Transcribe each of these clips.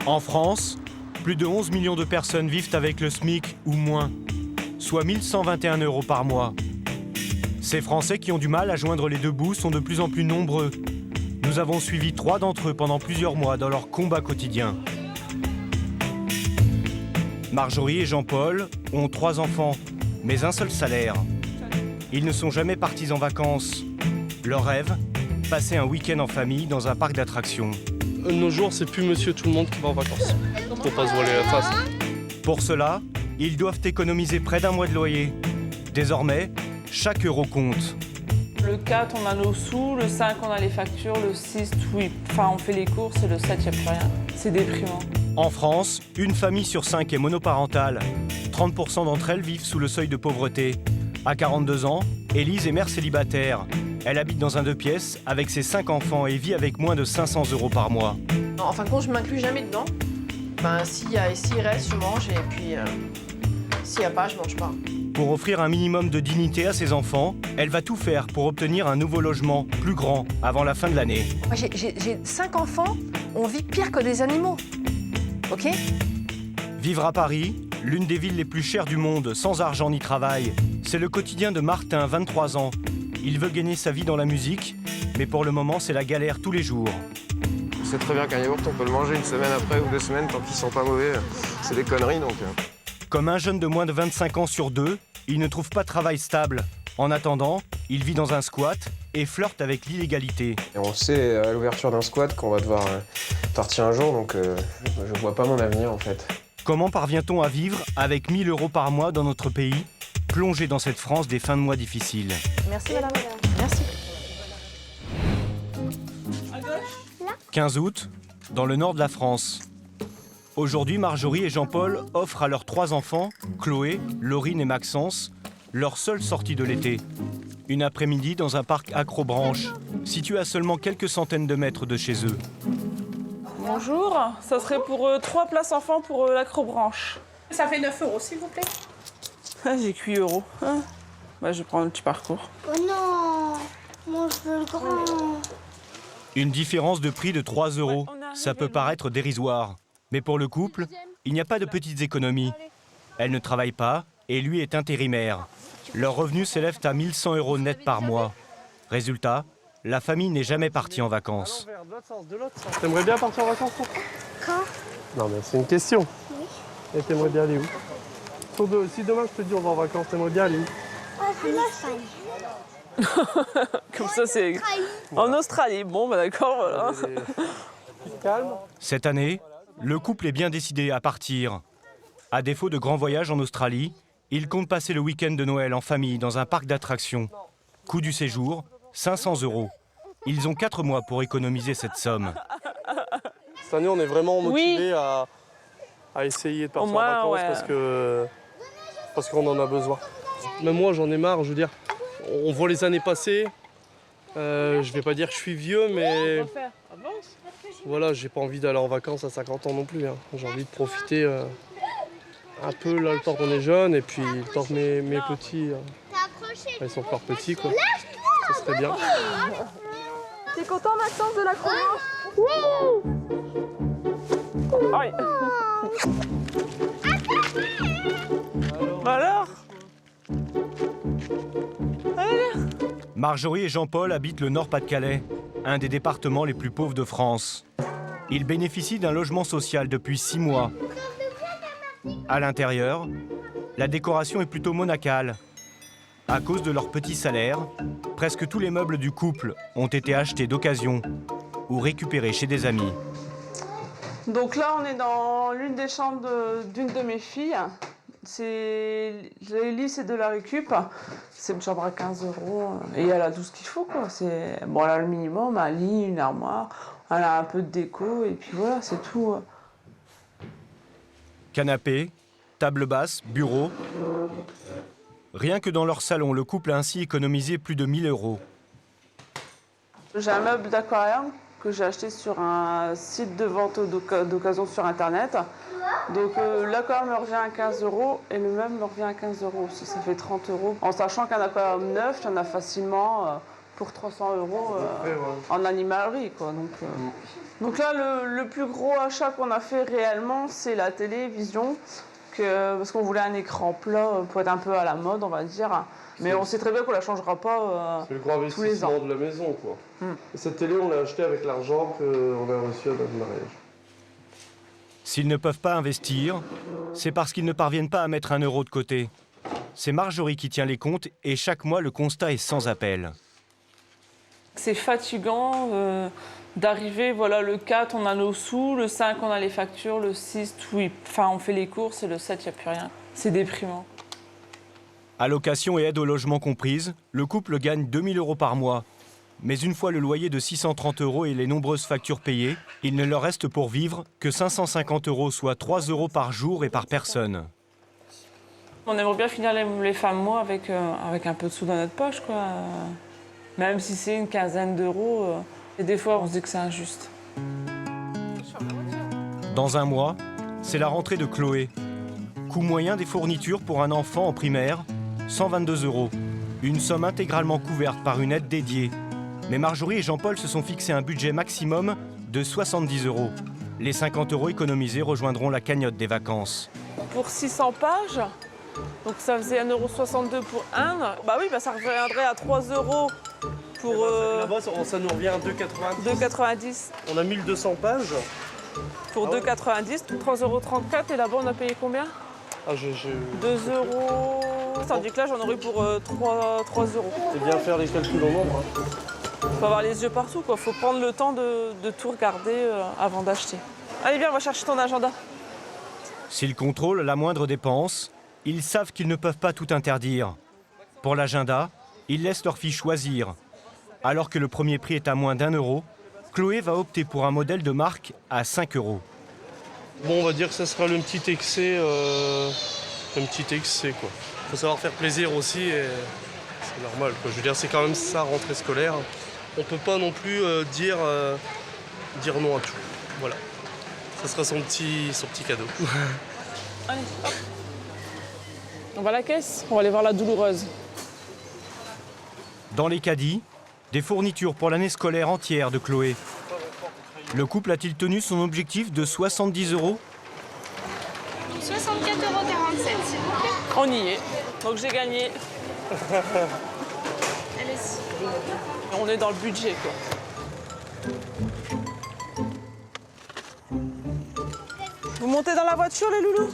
En France, plus de 11 millions de personnes vivent avec le SMIC ou moins, soit 1 121 € par mois. Ces Français qui ont du mal à joindre les deux bouts sont de plus en plus nombreux. Nous avons suivi 3 d'entre eux pendant plusieurs mois dans leur combat quotidien. Marjorie et Jean-Paul ont 3 enfants, mais un seul salaire. Ils ne sont jamais partis en vacances. Leur rêve, passer un week-end en famille dans un parc d'attractions. De nos jours, c'est plus monsieur tout le monde qui va en vacances. Faut pas se voiler la face. Pour cela, ils doivent économiser près d'un mois de loyer. Désormais, chaque euro compte. Le 4, on a nos sous, le 5, on a les factures, le 6, oui, enfin on fait les courses et le 7, il n'y a plus rien. C'est déprimant. En France, une famille sur 5 est monoparentale. 30% d'entre elles vivent sous le seuil de pauvreté. À 42 ans, Élise est mère célibataire. Elle habite dans un 2 pièces avec ses 5 enfants et vit avec moins de 500 € par mois. En fin de compte, je m'inclus jamais dedans. S'il reste, je mange et puis s'il n'y a pas, je mange pas. Pour offrir un minimum de dignité à ses enfants, elle va tout faire pour obtenir un nouveau logement plus grand avant la fin de l'année. Moi, j'ai 5 enfants, on vit pire que des animaux. Ok ? Vivre à Paris, l'une des villes les plus chères du monde, sans argent ni travail, c'est le quotidien de Martin, 23 ans. Il veut gagner sa vie dans la musique, mais pour le moment, c'est la galère tous les jours. Je sais très bien qu'un yaourt, on peut le manger une semaine après ou 2 semaines tant qu'ils sont pas mauvais. C'est des conneries, donc. Comme un jeune de moins de 25 ans sur 2, il ne trouve pas de travail stable. En attendant, il vit dans un squat et flirte avec l'illégalité. Et on sait à l'ouverture d'un squat qu'on va devoir partir un jour, donc je vois pas mon avenir en fait. Comment parvient-on à vivre avec 1 000 € par mois dans notre pays, plongé dans cette France des fins de mois difficiles? Merci madame. Merci. 15 août, dans le nord de la France. Aujourd'hui, Marjorie et Jean-Paul offrent à leurs 3 enfants, Chloé, Laurine et Maxence, leur seule sortie de l'été. Une après-midi dans un parc Acrobranche, situé à seulement quelques centaines de mètres de chez eux. Bonjour, ça serait pour 3 places enfants pour l'Acrobranche. Ça fait 9 € s'il vous plaît. Ah, j'ai que 8 €. Ah. Bah, je prends le petit parcours. Oh non, moi je veux le grand. Une différence de prix de 3 €. Ça peut paraître dérisoire. Mais pour le couple, il n'y a pas de petites économies. Elle ne travaille pas et lui est intérimaire. Leurs revenus s'élèvent à 1 100 € net par mois. Résultat, la famille n'est jamais partie en vacances. De l'autre sens. T'aimerais bien partir en vacances, toi? Quand? Non, mais c'est une question. Oui. Et t'aimerais bien aller où? Si demain je te dis on va en vacances, t'aimerais bien aller où? En Espagne. Comme ça, c'est... En Australie, bon, bah d'accord, voilà. Calme. Cette année, le couple est bien décidé à partir. À défaut de grands voyages en Australie, ils comptent passer le week-end de Noël en famille dans un parc d'attractions. Coût du séjour, 500 €. Ils ont 4 mois pour économiser cette somme. Cette année, on est vraiment motivés à essayer de partir en vacances parce qu'on en a besoin. Même moi, j'en ai marre, je veux dire. On voit les années passer. Je vais pas dire que je suis vieux, mais voilà, j'ai pas envie d'aller en vacances à 50 ans non plus. Hein. J'ai envie de profiter un peu là, le temps qu'on est jeune et puis le temps que mes petits, ils sont encore petits, quoi. Ça serait bien. T'es content, Maxence, de l'Acrobranche? Oui. Alors? Marjorie et Jean-Paul habitent le Nord-Pas-de-Calais, un des départements les plus pauvres de France. Ils bénéficient d'un logement social depuis 6 mois. À l'intérieur, la décoration est plutôt monacale. À cause de leur petit salaire, presque tous les meubles du couple ont été achetés d'occasion ou récupérés chez des amis. Donc là, on est dans l'une des chambres d'une de mes filles. Les lits, c'est de la récup. C'est une chambre à 15 € et elle a tout ce qu'il faut, quoi. Bon, elle a le minimum, un lit, une armoire, elle a un peu de déco et puis voilà, c'est tout. Canapé, table basse, bureau. Rien que dans leur salon, le couple a ainsi économisé plus de 1 000 €. J'ai un meuble d'aquarium que j'ai acheté sur un site de vente d'occasion sur Internet. Donc l'aquarium me revient à 15 € et le meuble me revient à 15 € aussi. Ça fait 30 €. En sachant qu'un aquarium neuf, il y en a facilement pour 300 € en animalerie, quoi. Donc là, le plus gros achat qu'on a fait réellement, c'est la télévision, parce qu'on voulait un écran plat pour être un peu à la mode, on va dire. Mais on sait très bien qu'on la changera pas c'est le grand tous les ans. investissement de la maison, quoi. Et cette télé, on l'a achetée avec l'argent qu'on a reçu à notre mariage. S'ils ne peuvent pas investir, c'est parce qu'ils ne parviennent pas à mettre 1 euro de côté. C'est Marjorie qui tient les comptes et chaque mois, le constat est sans appel. C'est fatigant d'arriver, voilà, le 4, on a nos sous, le 5, on a les factures, le 6, oui, enfin, on fait les courses et le 7, il n'y a plus rien. C'est déprimant. Allocation et aide au logement comprises, le couple gagne 2 000 € par mois. Mais une fois le loyer de 630 € et les nombreuses factures payées, il ne leur reste pour vivre que 550 €, soit 3 € par jour et par personne. On aimerait bien finir les fins de mois avec un peu de sous dans notre poche, quoi. Même si c'est une quinzaine d'euros. Et des fois, on se dit que c'est injuste. Dans un mois, c'est la rentrée de Chloé. Coût moyen des fournitures pour un enfant en primaire, 122 €. Une somme intégralement couverte par une aide dédiée. Mais Marjorie et Jean-Paul se sont fixé un budget maximum de 70 €. Les 50 € économisés rejoindront la cagnotte des vacances. Pour 600 pages, donc ça faisait 1,62 € pour un. Bah oui, ça reviendrait à 3 € pour... Là-bas, ça nous revient à 2,90 €. 2,90 €. On a 1200 pages. Pour 2,90 €, 3,34 € et là-bas on a payé combien? 2 €. Tandis que là j'en aurais pour 3 €. C'est bien faire les calculs en nombre. Faut avoir les yeux partout, quoi. Faut prendre le temps de tout regarder avant d'acheter. Allez bien, on va chercher ton agenda. S'ils contrôlent la moindre dépense, ils savent qu'ils ne peuvent pas tout interdire. Pour l'agenda, ils laissent leur fille choisir. Alors que le premier prix est à moins d'1 €, Chloé va opter pour un modèle de marque à 5 €. Bon, on va dire que ça sera le petit excès, quoi. Faut savoir faire plaisir aussi, et c'est normal, quoi. Je veux dire, c'est quand même ça, rentrée scolaire. On peut pas non plus dire non à tout. Voilà. Ça sera son petit cadeau. Allez, hop. On va à la caisse, on va aller voir la douloureuse. Dans les caddies, des fournitures pour l'année scolaire entière de Chloé. Le couple a-t-il tenu son objectif de 70 €? 64,47 €, s'il vous plaît. On y est. Donc j'ai gagné. Allez-y. On est dans le budget, quoi. Vous montez dans la voiture, les loulous?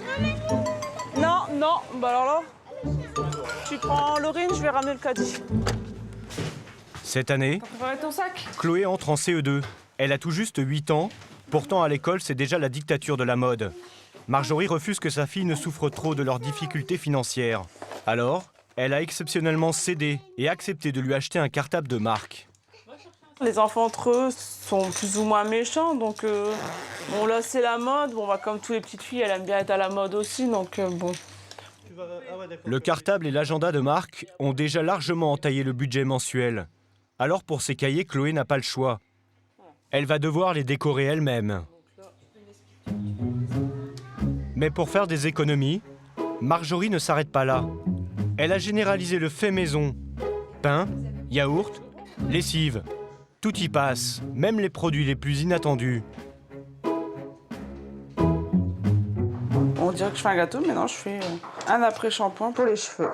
Non. Bah alors là, tu prends Laurine, je vais ramener le caddie. Cette année, T'as préparé ton sac? Chloé entre en CE2. Elle a tout juste 8 ans. Pourtant, à l'école, c'est déjà la dictature de la mode. Marjorie refuse que sa fille ne souffre trop de leurs difficultés financières. Alors, elle a exceptionnellement cédé et accepté de lui acheter un cartable de marque. Les enfants entre eux sont plus ou moins méchants, donc bon là c'est la mode. Bon bah comme toutes les petites filles, elles aiment bien être à la mode aussi, donc bon. Le cartable et l'agenda de marque ont déjà largement entaillé le budget mensuel. Alors pour ses cahiers, Chloé n'a pas le choix. Elle va devoir les décorer elle-même. Mais pour faire des économies, Marjorie ne s'arrête pas là. Elle a généralisé le fait maison. Pain, yaourt, lessive. Tout y passe, même les produits les plus inattendus. On dirait que je fais un gâteau, mais non, je fais un après-shampoing pour les cheveux.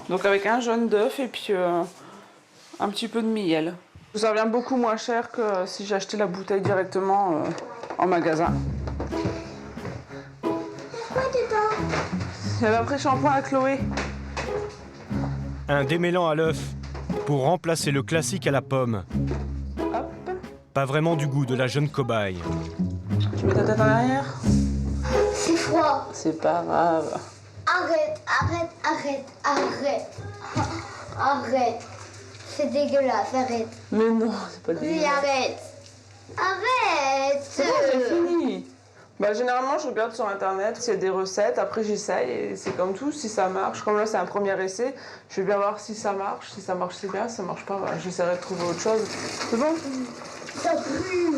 Donc avec un jaune d'œuf et puis un petit peu de miel. Ça revient beaucoup moins cher que si j'achetais la bouteille directement en magasin. Il y avait un après-shampoing à Chloé. Un démêlant à l'œuf pour remplacer le classique à la pomme. Hop. Pas vraiment du goût de la jeune cobaye. Tu mets ta tête en arrière. C'est froid. C'est pas grave. Arrête. C'est dégueulasse, arrête. Mais non, c'est pas Oui, dégueulasse. arrête. C'est bon, c'est fini. Bah, généralement, je regarde sur Internet s'il y a des recettes. Après, j'essaye et c'est comme tout. Si ça marche, comme là, c'est un premier essai, je vais bien voir si ça marche. Si ça marche, c'est bien. Si ça marche pas, bah, j'essaierai de trouver autre chose. C'est bon? Ça pue.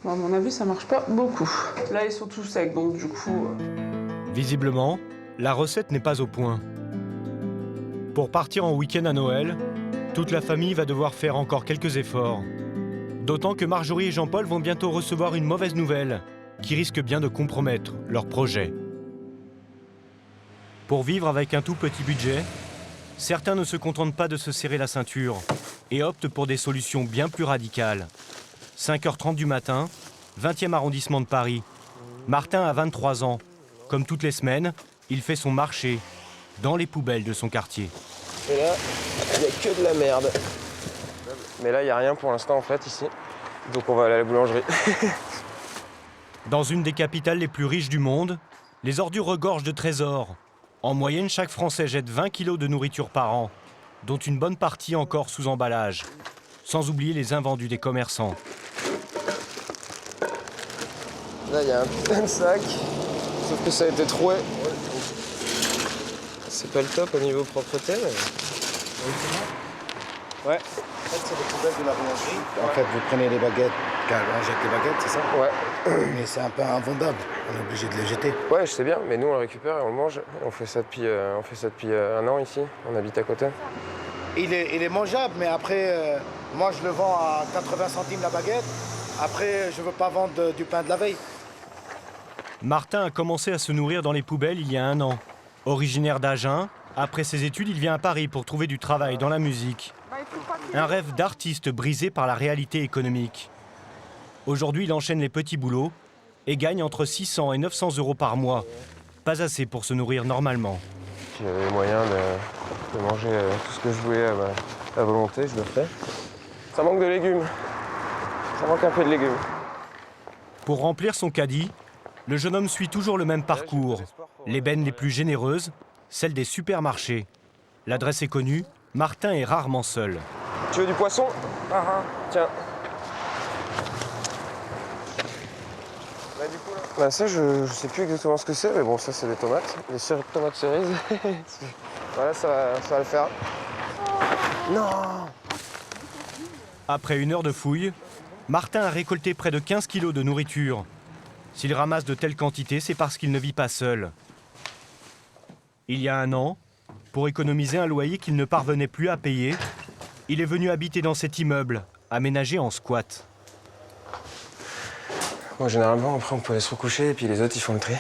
Bon, à mon avis, ça marche pas beaucoup. Là, ils sont tous secs, donc du coup... Visiblement, la recette n'est pas au point. Pour partir en week-end à Noël, toute la famille va devoir faire encore quelques efforts. D'autant que Marjorie et Jean-Paul vont bientôt recevoir une mauvaise nouvelle qui risque bien de compromettre leur projet. Pour vivre avec un tout petit budget, certains ne se contentent pas de se serrer la ceinture et optent pour des solutions bien plus radicales. 5h30 du matin, 20e arrondissement de Paris. Martin a 23 ans. Comme toutes les semaines, il fait son marché dans les poubelles de son quartier. Et là, il n'y a que de la merde. Mais là, il n'y a rien pour l'instant en fait ici. Donc on va aller à la boulangerie. Dans une des capitales les plus riches du monde, les ordures regorgent de trésors. En moyenne, chaque Français jette 20 kilos de nourriture par an, dont une bonne partie encore sous emballage. Sans oublier les invendus des commerçants. Là, il y a un putain de sac. Sauf que ça a été troué. C'est pas le top au niveau propreté, mais... Ouais. En fait, c'est les poubelles de la boulangerie. En fait, vous prenez les baguettes, car on jette les baguettes, c'est ça? Ouais. Mais c'est un peu invendable. On est obligé de les jeter. Ouais, je sais bien, mais nous on le récupère et on le mange. On fait ça depuis, un an ici. On habite à côté. Il est mangeable, mais après, moi je le vends à 80 centimes la baguette. Après, je veux pas vendre du pain de la veille. Martin a commencé à se nourrir dans les poubelles il y a 1 an. Originaire d'Agen, après ses études, il vient à Paris pour trouver du travail dans la musique. Un rêve d'artiste brisé par la réalité économique. Aujourd'hui, il enchaîne les petits boulots et gagne entre 600 et 900 € par mois. Pas assez pour se nourrir normalement. Si j'avais les moyens de manger tout ce que je voulais à volonté, je le ferais. Ça manque de légumes. Ça manque un peu de légumes. Pour remplir son caddie, le jeune homme suit toujours le même parcours. Les bennes les plus généreuses, celles des supermarchés. L'adresse est connue, Martin est rarement seul. Tu veux du poisson? Tiens. Bah ça, je sais plus exactement ce que c'est, mais bon, ça c'est des tomates. Des tomates cerises. Voilà, ça va le faire. Non! Après 1 heure de fouille, Martin a récolté près de 15 kilos de nourriture. S'il ramasse de telles quantités, c'est parce qu'il ne vit pas seul. Il y a 1 an, pour économiser un loyer qu'il ne parvenait plus à payer, il est venu habiter dans cet immeuble, aménagé en squat. Bon, généralement, après, on peut aller se recoucher et puis les autres, ils font le tri.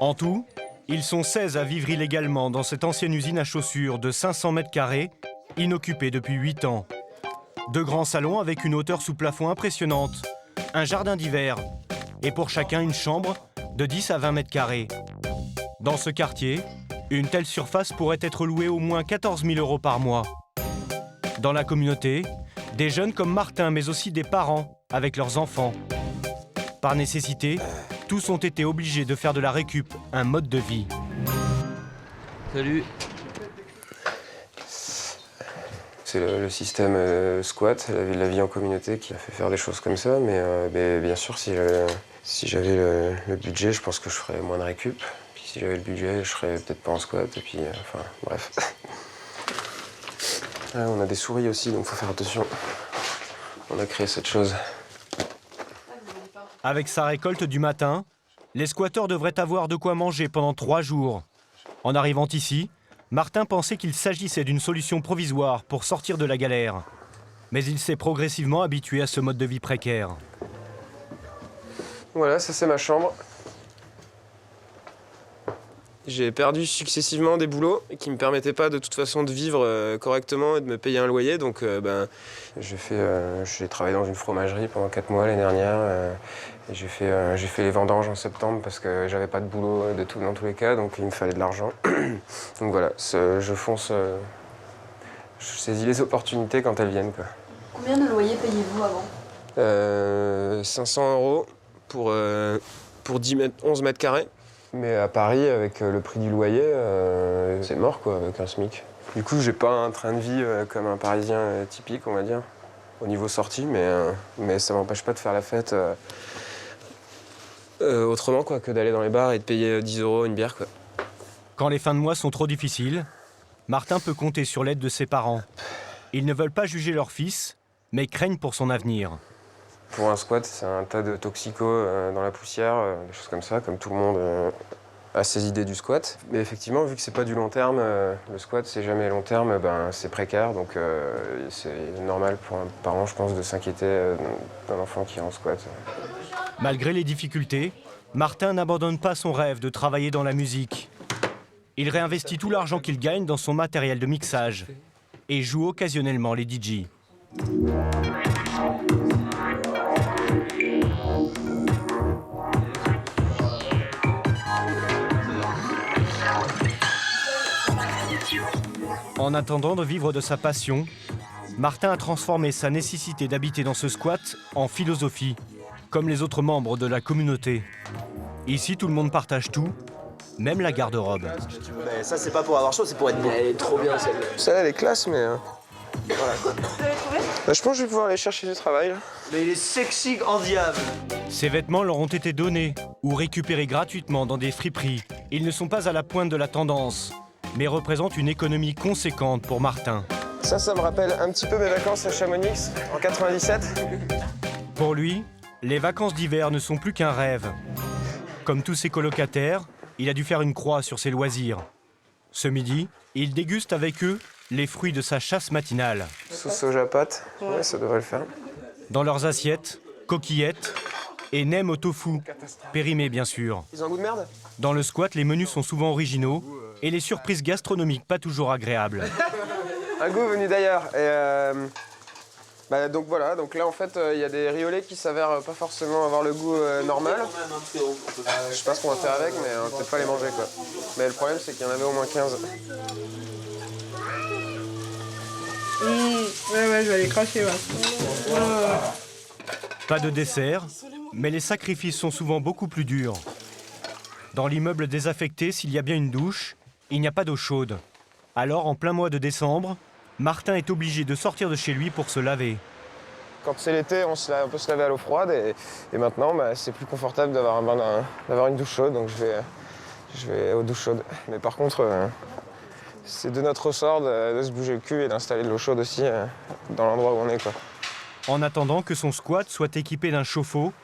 En tout, ils sont 16 à vivre illégalement dans cette ancienne usine à chaussures de 500 mètres carrés, inoccupée depuis 8 ans. 2 grands salons avec une hauteur sous plafond impressionnante, un jardin d'hiver et pour chacun une chambre de 10 à 20 mètres carrés. Dans ce quartier, une telle surface pourrait être louée au moins 14 000 € par mois. Dans la communauté, des jeunes comme Martin, mais aussi des parents avec leurs enfants. Par nécessité, tous ont été obligés de faire de la récup un mode de vie. Salut. C'est le système squat, la vie en communauté qui a fait faire des choses comme ça, mais bien sûr, si j'avais le budget, je pense que je ferais moins de récup. Puis si j'avais le budget, je serais peut-être pas en squat, et puis, enfin, bref. Ah, on a des souris aussi, donc faut faire attention. On a créé cette chose. Avec sa récolte du matin, les squatteurs devraient avoir de quoi manger pendant 3 jours. En arrivant ici, Martin pensait qu'il s'agissait d'une solution provisoire pour sortir de la galère. Mais il s'est progressivement habitué à ce mode de vie précaire. Voilà, ça c'est ma chambre. J'ai perdu successivement des boulots qui ne me permettaient pas de toute façon de vivre correctement et de me payer un loyer. Donc j'ai travaillé dans une fromagerie pendant 4 mois l'année dernière. Et j'ai fait les vendanges en septembre parce que j'avais pas de boulot dans tous les cas, donc il me fallait de l'argent. Donc voilà, je fonce, je saisis les opportunités quand elles viennent, quoi. Combien de loyer payez-vous avant 500 € pour 11 mètres carrés. Mais à Paris, avec le prix du loyer, c'est mort, quoi, avec un SMIC. Du coup, j'ai pas un train de vie comme un Parisien typique, on va dire, au niveau sortie, mais ça m'empêche pas de faire la fête autrement, quoi, que d'aller dans les bars et de payer 10 € une bière, quoi. Quand les fins de mois sont trop difficiles, Martin peut compter sur l'aide de ses parents. Ils ne veulent pas juger leur fils, mais craignent pour son avenir. Pour un squat, c'est un tas de toxicos dans la poussière, des choses comme ça, comme tout le monde à ses idées du squat. Mais effectivement, vu que c'est pas du long terme, le squat c'est jamais long terme, ben, c'est précaire, donc c'est normal pour un parent, je pense, de s'inquiéter d'un enfant qui est en squat. Malgré les difficultés, Martin n'abandonne pas son rêve de travailler dans la musique. Il réinvestit tout l'argent qu'il gagne dans son matériel de mixage et joue occasionnellement les DJ. En attendant de vivre de sa passion, Martin a transformé sa nécessité d'habiter dans ce squat en philosophie, comme les autres membres de la communauté. Ici, tout le monde partage tout, même la garde-robe. Mais ça, c'est pas pour avoir chaud, c'est pour être beau. Elle est trop bien celle-là. Celle-là, elle est classe, mais voilà. Vous l'avez trouvé? Je pense que je vais pouvoir aller chercher du travail. Là. Mais il est sexy en diable. Ces vêtements leur ont été donnés ou récupérés gratuitement dans des friperies. Ils ne sont pas à la pointe de la tendance, mais représentent une économie conséquente pour Martin. Ça me rappelle un petit peu mes vacances à Chamonix en 97. Pour lui, les vacances d'hiver ne sont plus qu'un rêve. Comme tous ses colocataires, il a dû faire une croix sur ses loisirs. Ce midi, il déguste avec eux les fruits de sa chasse matinale. Sauce soja pâte, ouais, ça devrait le faire. Dans leurs assiettes, coquillettes et nems au tofu, périmés bien sûr. Ils ont un goût de merde? Dans le squat, les menus sont souvent originaux et les surprises gastronomiques pas toujours agréables. Un goût venu d'ailleurs. Donc voilà, donc là en fait il y a des riolets qui s'avèrent pas forcément avoir le goût normal. Je sais pas ce qu'on va faire avec, mais on va peut-être pas les manger quoi. Mais le problème c'est qu'il y en avait au moins 15. Ouais, je vais aller cracher, ouais. Pas de dessert, mais les sacrifices sont souvent beaucoup plus durs. Dans l'immeuble désaffecté, s'il y a bien une douche, il n'y a pas d'eau chaude. Alors, en plein mois de décembre, Martin est obligé de sortir de chez lui pour se laver. Quand c'est l'été, on peut se laver à l'eau froide et maintenant c'est plus confortable d'avoir une douche chaude, donc je vais aux douches chaudes. Mais par contre, c'est de notre ressort de se bouger le cul et d'installer de l'eau chaude aussi dans l'endroit où on est, quoi. En attendant que son squat soit équipé d'un chauffe-eau,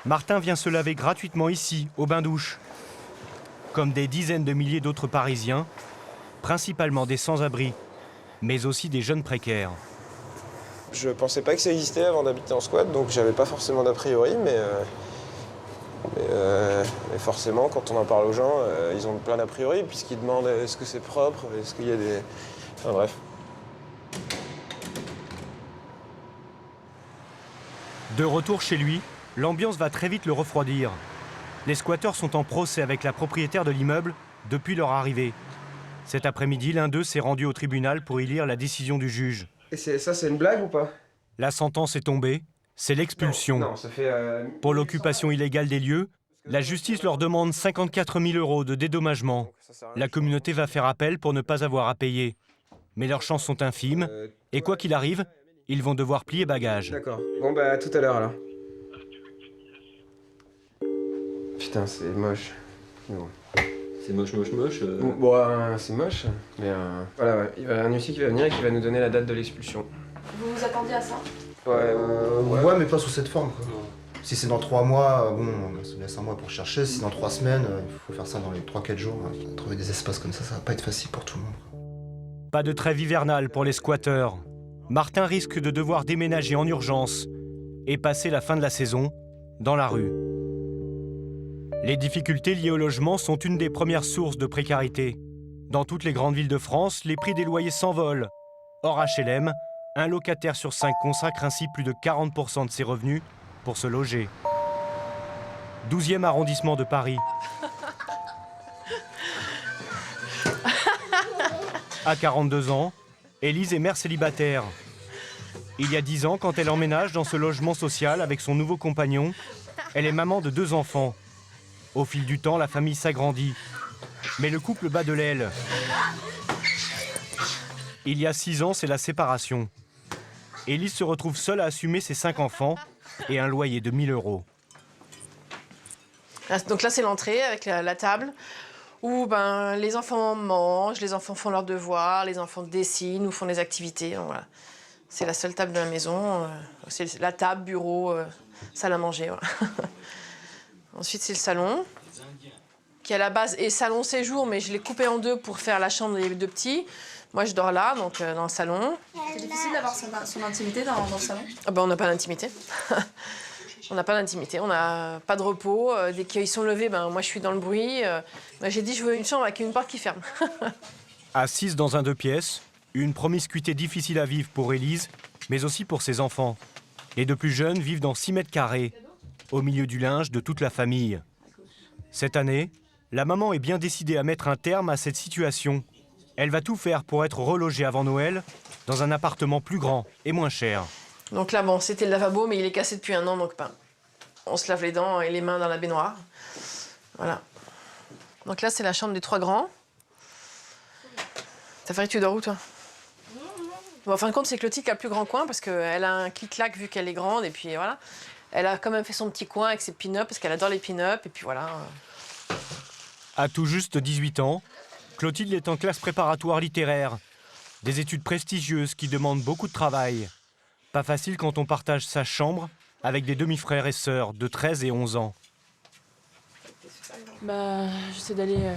Martin vient se laver gratuitement ici, au bain-douche. Comme des dizaines de milliers d'autres Parisiens, principalement des sans-abri, mais aussi des jeunes précaires. Je pensais pas que ça existait avant d'habiter en squat, donc j'avais pas forcément d'a priori, mais forcément, quand on en parle aux gens, ils ont plein d'a priori, puisqu'ils demandent est-ce que c'est propre, est-ce qu'il y a des... Enfin bref. De retour chez lui, l'ambiance va très vite le refroidir. Les squatteurs sont en procès avec la propriétaire de l'immeuble depuis leur arrivée. Cet après-midi, l'un d'eux s'est rendu au tribunal pour y lire la décision du juge. Et ça, c'est une blague ou pas? La sentence est tombée, c'est l'expulsion. Non, ça fait... Pour l'occupation illégale des lieux, la justice leur demande 54 000 € de dédommagement. La communauté va faire appel pour ne pas avoir à payer. Mais leurs chances sont infimes, et quoi qu'il arrive, ils vont devoir plier bagages. D'accord. Bon bah à tout à l'heure alors. Putain, c'est moche. Bon. C'est moche. Bon, c'est moche, mais voilà, ouais. Il y a un huissier qui va venir et qui va nous donner la date de l'expulsion. Vous vous attendiez à ça? Ouais, mais pas sous cette forme, quoi. Si c'est dans 3 mois, bon, on se laisse un mois pour chercher. Si c'est dans 3 semaines, il faut faire ça dans les 3-4 jours. Trouver des espaces comme ça va pas être facile pour tout le monde. Pas de trêve hivernale pour les squatteurs. Martin risque de devoir déménager en urgence et passer la fin de la saison dans la rue. Les difficultés liées au logement sont une des premières sources de précarité. Dans toutes les grandes villes de France, les prix des loyers s'envolent. Hors HLM, un locataire sur 5 consacre ainsi plus de 40% de ses revenus pour se loger. 12e arrondissement de Paris. À 42 ans, Élise est mère célibataire. Il y a 10 ans, quand elle emménage dans ce logement social avec son nouveau compagnon, elle est maman de 2 enfants. Au fil du temps, la famille s'agrandit. Mais le couple bat de l'aile. Il y a 6 ans, c'est la séparation. Élise se retrouve seule à assumer ses 5 enfants et un loyer de 1 000 €. Donc là, c'est l'entrée avec la table où les enfants mangent, les enfants font leurs devoirs, les enfants dessinent ou font des activités. Donc, voilà. C'est la seule table de la maison. C'est la table, bureau, salle à manger. Voilà. Ensuite, c'est le salon. qui à la base est salon séjour, mais je l'ai coupé en deux pour faire la chambre des deux petits. Moi, je dors là, donc dans le salon. C'est difficile d'avoir son intimité dans le salon? Ah ben, on n'a pas d'intimité. On n'a pas d'intimité, on n'a pas de repos. Dès qu'ils sont levés, ben, moi, je suis dans le bruit. J'ai dit, je veux une chambre avec une porte qui ferme. Assise dans un 2 pièces, une promiscuité difficile à vivre pour Élise, mais aussi pour ses enfants. Les deux plus jeunes vivent dans 6 mètres carrés, au milieu du linge de toute la famille. Cette année, la maman est bien décidée à mettre un terme à cette situation. Elle va tout faire pour être relogée avant Noël dans un appartement plus grand et moins cher. Donc là, bon, c'était le lavabo, mais il est cassé depuis 1 an, donc ben, on se lave les dents et les mains dans la baignoire. Voilà. Donc là, c'est la chambre des 3 grands. T'as fait, tu dors où, toi? Bon, en fin de compte, c'est Clotilde qui a le plus grand coin parce qu'elle a un clic-clac vu qu'elle est grande et puis voilà. Elle a quand même fait son petit coin avec ses pin-ups parce qu'elle adore les pin-ups et puis voilà. À tout juste 18 ans, Clotilde est en classe préparatoire littéraire. Des études prestigieuses qui demandent beaucoup de travail. Pas facile quand on partage sa chambre avec des demi-frères et sœurs de 13 et 11 ans. J'essaie d'aller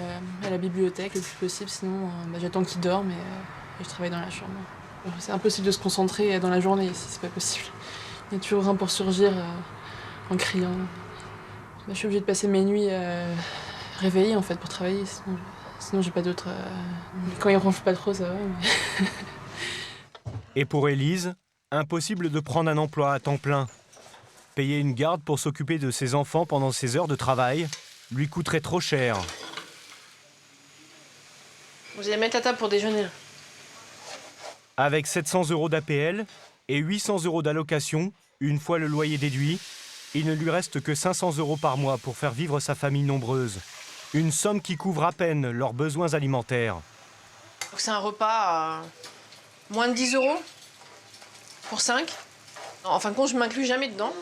à la bibliothèque le plus possible, sinon j'attends qu'ils dorment et je travaille dans la chambre. C'est impossible de se concentrer dans la journée ici, c'est pas possible. Il y a toujours un pour surgir en criant. Je suis obligée de passer mes nuits réveillée en fait pour travailler, sinon j'ai pas d'autre. Quand ils ronflent pas trop, ça va. Mais... Et pour Élise, impossible de prendre un emploi à temps plein. Payer une garde pour s'occuper de ses enfants pendant ses heures de travail lui coûterait trop cher. Vous allez mettre la table pour déjeuner, là. Avec 700 € d'APL et 800 € d'allocation, une fois le loyer déduit, il ne lui reste que 500 € par mois pour faire vivre sa famille nombreuse. Une somme qui couvre à peine leurs besoins alimentaires. C'est un repas à moins de 10 € pour 5. En fin de compte, je ne m'inclus jamais dedans.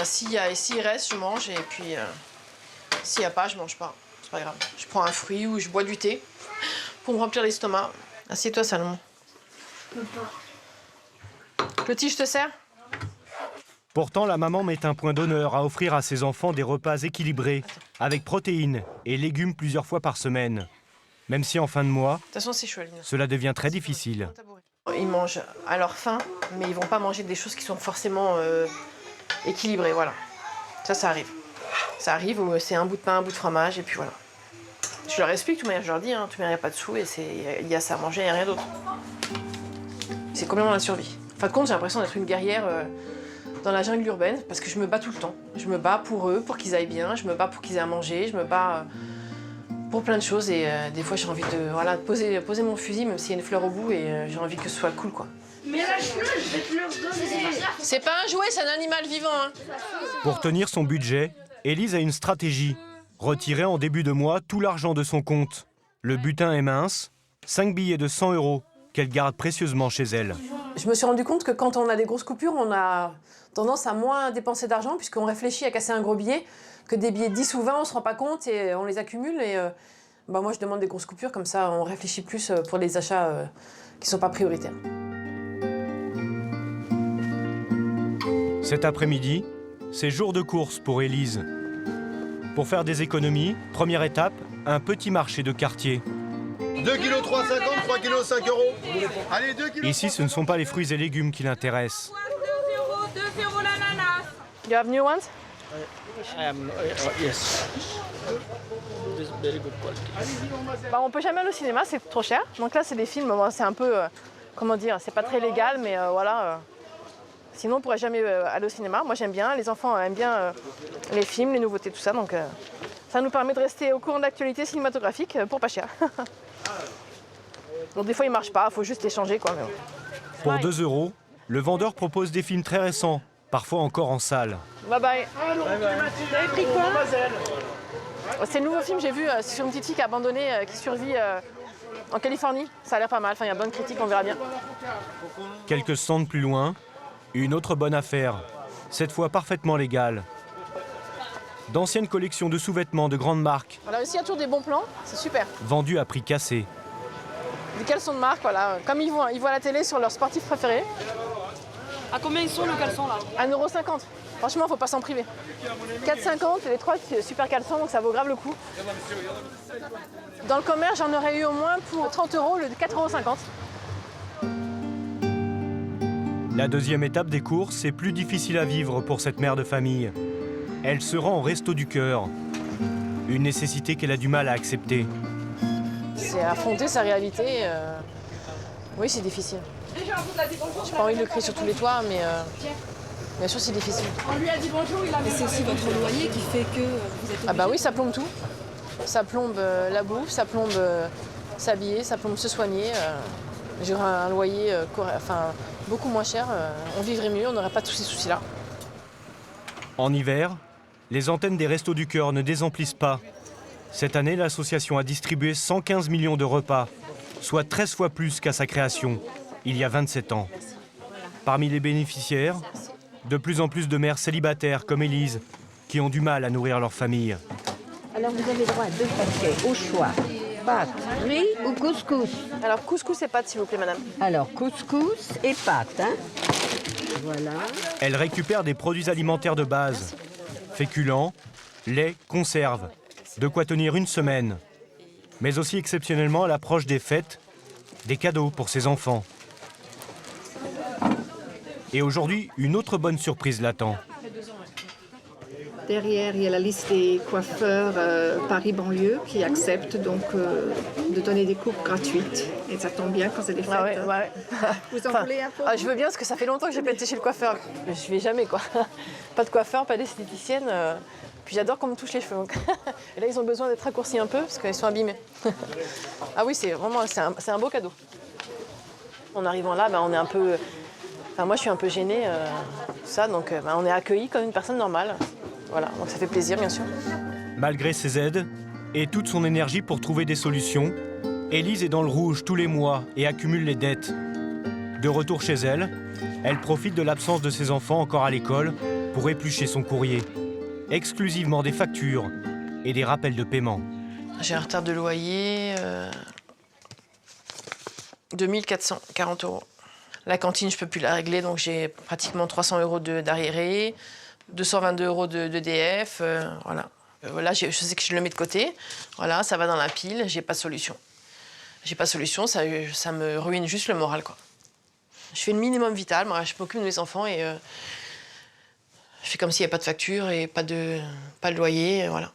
S'il reste, je mange et puis s'il n'y a pas, je mange pas. C'est pas grave. Je prends un fruit ou je bois du thé pour me remplir l'estomac. Assieds-toi, Salomon. Clotilde, je te sers? Pourtant, la maman met un point d'honneur à offrir à ses enfants des repas équilibrés, avec protéines et légumes plusieurs fois par semaine. Même si en fin de mois, de toute façon, c'est chaud, Aline. Cela devient très difficile. Ils mangent à leur faim, mais ils vont pas manger des choses qui sont forcément équilibrées, voilà. Ça arrive. Ça arrive où c'est un bout de pain, un bout de fromage, et puis voilà. Je leur explique, tout de manière, je leur dis, hein, tout de manière, il n'y a pas de sous, et il y a ça à manger, il n'y a rien d'autre. C'est complètement la survie. En fin de compte, j'ai l'impression d'être une guerrière dans la jungle urbaine, parce que je me bats tout le temps. Je me bats pour eux, pour qu'ils aillent bien, je me bats pour qu'ils aient à manger, je me bats pour plein de choses, et des fois j'ai envie de poser mon fusil, même s'il y a une fleur au bout, et j'ai envie que ce soit cool, quoi. Mais lâche-le, je vais te le redonner. C'est pas un jouet, c'est un animal vivant, hein. Pour tenir son budget, Élise a une stratégie. Retirer en début de mois tout l'argent de son compte. Le butin est mince, 5 billets de 100 € qu'elle garde précieusement chez elle. Je me suis rendu compte que quand on a des grosses coupures, on a tendance à moins dépenser d'argent, puisqu'on réfléchit à casser un gros billet, que des billets de 10 ou 20, on ne se rend pas compte et on les accumule. Et moi, je demande des grosses coupures, comme ça, on réfléchit plus pour les achats qui ne sont pas prioritaires. Cet après-midi, c'est jour de course pour Élise. Pour faire des économies, première étape, un petit marché de quartier. 2 kg 3,50, 3 kg 5 €. Allez, 2 kg. Ici, ce ne sont pas les fruits et légumes qui l'intéressent. 2 € l'ananas. You have new ones? Yes. This is very good quality. On peut jamais aller au cinéma, c'est trop cher. Donc là, c'est des films, c'est un peu, comment dire, c'est pas très légal, mais voilà. Sinon, on pourrait jamais aller au cinéma. Moi, j'aime bien, les enfants aiment bien les films, les nouveautés, tout ça. Donc ça nous permet de rester au courant de l'actualité cinématographique pour pas cher. Donc des fois, ils marchent pas, faut juste les changer, quoi. Mais bon. Pour 2 €, le vendeur propose des films très récents, parfois encore en salle. Bye bye. Vous avez pris quoi? C'est le nouveau film que j'ai vu sur une petite fille qui a abandonné, qui survit en Californie. Ça a l'air pas mal, enfin, il y a bonne critique, on verra bien. Quelques stands plus loin, une autre bonne affaire, cette fois parfaitement légale. D'anciennes collections de sous-vêtements de grandes marques, Alors ici, il y a toujours des bons plans, c'est super. vendues à prix cassé. Des caleçons de marque, voilà. Comme ils voient à la télé sur leur sportif préféré. À combien ils sont, le caleçon, là? 1,50 €. Franchement, faut pas s'en priver. 4,50, les 3 super caleçons, donc ça vaut grave le coup. Dans le commerce, j'en aurais eu au moins pour 30 € le 4,50 €. La deuxième étape des courses est plus difficile à vivre pour cette mère de famille. Elle se rend au Resto du Cœur. Une nécessité qu'elle a du mal à accepter. C'est affronter sa réalité. Oui, c'est difficile. J'ai pas envie de le crier sur tous les toits, mais bien sûr, c'est difficile. On lui a dit bonjour, il a... Mais c'est aussi votre loyer qui fait que vous êtes... Ah bah oui, ça plombe tout. Ça plombe la bouffe, ça plombe s'habiller, ça plombe se soigner. J'aurais un loyer beaucoup moins cher. On vivrait mieux, on n'aurait pas tous ces soucis-là. En hiver, les antennes des Restos du Cœur ne désemplissent pas. Cette année, l'association a distribué 115 millions de repas, soit 13 fois plus qu'à sa création, il y a 27 ans. Parmi les bénéficiaires, de plus en plus de mères célibataires comme Élise, qui ont du mal à nourrir leur famille. Alors vous avez droit à 2 paquets au choix. Pâtes, riz ou couscous? Alors couscous et pâtes, s'il vous plaît, madame. Alors couscous et pâtes, hein. Voilà. Elle récupère des produits alimentaires de base, féculents, lait, conserves, de quoi tenir une semaine. Mais aussi exceptionnellement à l'approche des fêtes, des cadeaux pour ses enfants. Et aujourd'hui, une autre bonne surprise l'attend. Derrière, il y a la liste des coiffeurs Paris-Banlieue qui acceptent donc de donner des coupes gratuites. Et ça tombe bien quand c'est des fêtes. Ah ouais. Vous en voulez un peu? Je veux bien parce que ça fait longtemps que j'ai pas été chez le coiffeur. Je vais jamais quoi. Pas de coiffeur, pas d'esthéticienne. Puis j'adore qu'on me touche les cheveux. Donc. Et là, ils ont besoin d'être raccourcis un peu parce qu'ils sont abîmés. Ah oui, c'est un beau cadeau. En arrivant là, on est un peu... Enfin, moi, je suis un peu gênée, ça, donc on est accueillis comme une personne normale. Voilà, donc ça fait plaisir, bien sûr. Malgré ses aides et toute son énergie pour trouver des solutions, Élise est dans le rouge tous les mois et accumule les dettes. De retour chez elle, elle profite de l'absence de ses enfants encore à l'école pour éplucher son courrier. Exclusivement des factures et des rappels de paiement. J'ai un retard de loyer de 1 440 €. La cantine, je ne peux plus la régler, donc j'ai pratiquement 300 € d'arriérés, 222 € d'EDF, voilà. Là, je sais que je le mets de côté, voilà, ça va dans la pile, j'ai pas de solution. J'ai pas de solution, ça me ruine juste le moral, quoi. Je fais le minimum vital, moi, je m'occupe de mes enfants et je fais comme s'il n'y avait pas de facture et pas de loyer, voilà.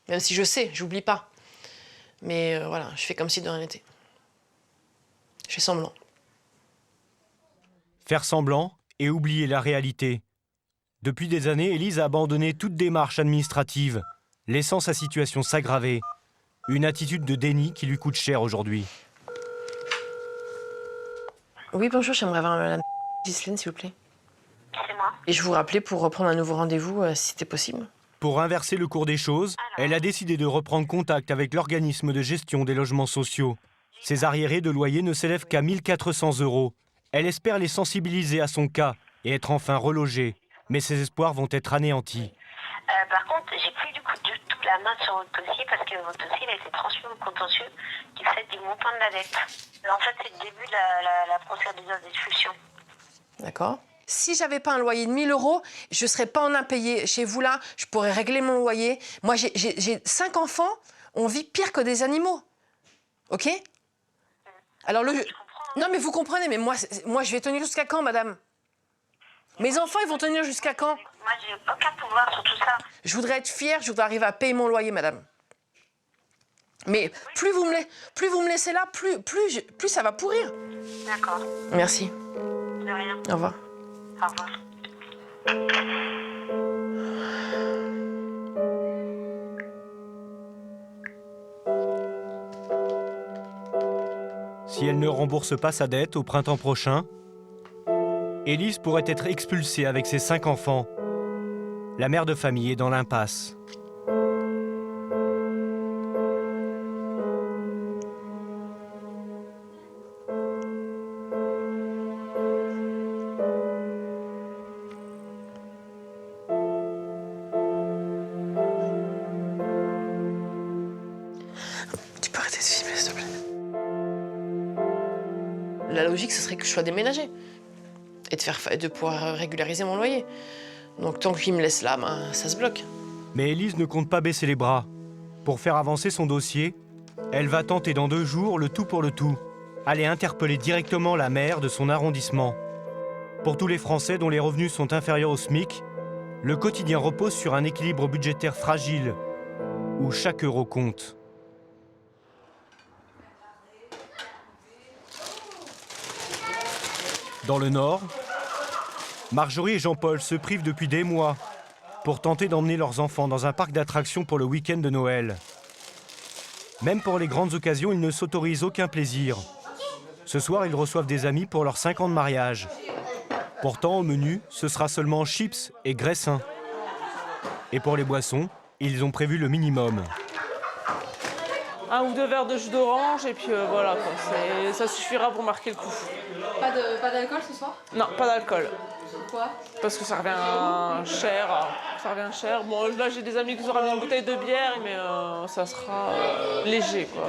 Même si je sais, j'oublie pas. Mais voilà, je fais comme si de rien n'était. Je fais semblant. Faire semblant et oublier la réalité. Depuis des années, Élise a abandonné toute démarche administrative, laissant sa situation s'aggraver. Une attitude de déni qui lui coûte cher aujourd'hui. Oui, bonjour, j'aimerais avoir Madame Ghislaine, s'il vous plaît. C'est moi. Et je vous rappelais pour reprendre un nouveau rendez-vous, si c'était possible. Pour inverser le cours des choses, elle a décidé de reprendre contact avec l'organisme de gestion des logements sociaux. Ses arriérés de loyer ne s'élèvent qu'à 1 400 €. Elle espère les sensibiliser à son cas et être enfin relogée. Mais ses espoirs vont être anéantis. Par contre, j'ai plus du tout la main sur votre dossier parce que votre dossier a été transmis au contentieux qui fait du montant de la dette. En fait, c'est le début de la procédure d'expulsion. D'accord. Si j'avais pas un loyer de 1 000 €, je serais pas en impayé. Chez vous, là, je pourrais régler mon loyer. Moi, j'ai 5 enfants, on vit pire que des animaux. OK? Alors, non, mais vous comprenez, mais moi, je vais tenir jusqu'à quand, madame? Mes enfants, ils vont tenir jusqu'à quand? Moi, j'ai aucun pouvoir sur tout ça. Je voudrais être fière, je voudrais arriver à payer mon loyer, madame. Mais plus vous me laissez là, plus ça va pourrir. D'accord. Merci. De rien. Au revoir. Au revoir. Si elle ne rembourse pas sa dette au printemps prochain, Élise pourrait être expulsée avec ses 5 enfants. La mère de famille est dans l'impasse. Tu peux arrêter de filmer, s'il te plaît. La logique, ce serait que je sois déménagée et de pouvoir régulariser mon loyer. Donc tant qu'il me laisse là, ça se bloque. Mais Élise ne compte pas baisser les bras. Pour faire avancer son dossier, elle va tenter dans 2 jours le tout pour le tout. Aller interpeller directement la maire de son arrondissement. Pour tous les Français dont les revenus sont inférieurs au SMIC, le quotidien repose sur un équilibre budgétaire fragile, où chaque euro compte. Dans le Nord, Marjorie et Jean-Paul se privent depuis des mois pour tenter d'emmener leurs enfants dans un parc d'attractions pour le week-end de Noël. Même pour les grandes occasions, ils ne s'autorisent aucun plaisir. Ce soir, ils reçoivent des amis pour leurs 5 ans de mariage. Pourtant, au menu, ce sera seulement chips et graissins. Et pour les boissons, ils ont prévu le minimum. 1 ou 2 verres de jus d'orange et puis voilà, quoi. Ça suffira pour marquer le coup. Pas d'alcool ce soir? Non, pas d'alcool. Pourquoi? Parce que ça revient cher. Bon, là, j'ai des amis qui ont ramené une bouteille de bière, mais ça sera léger, quoi.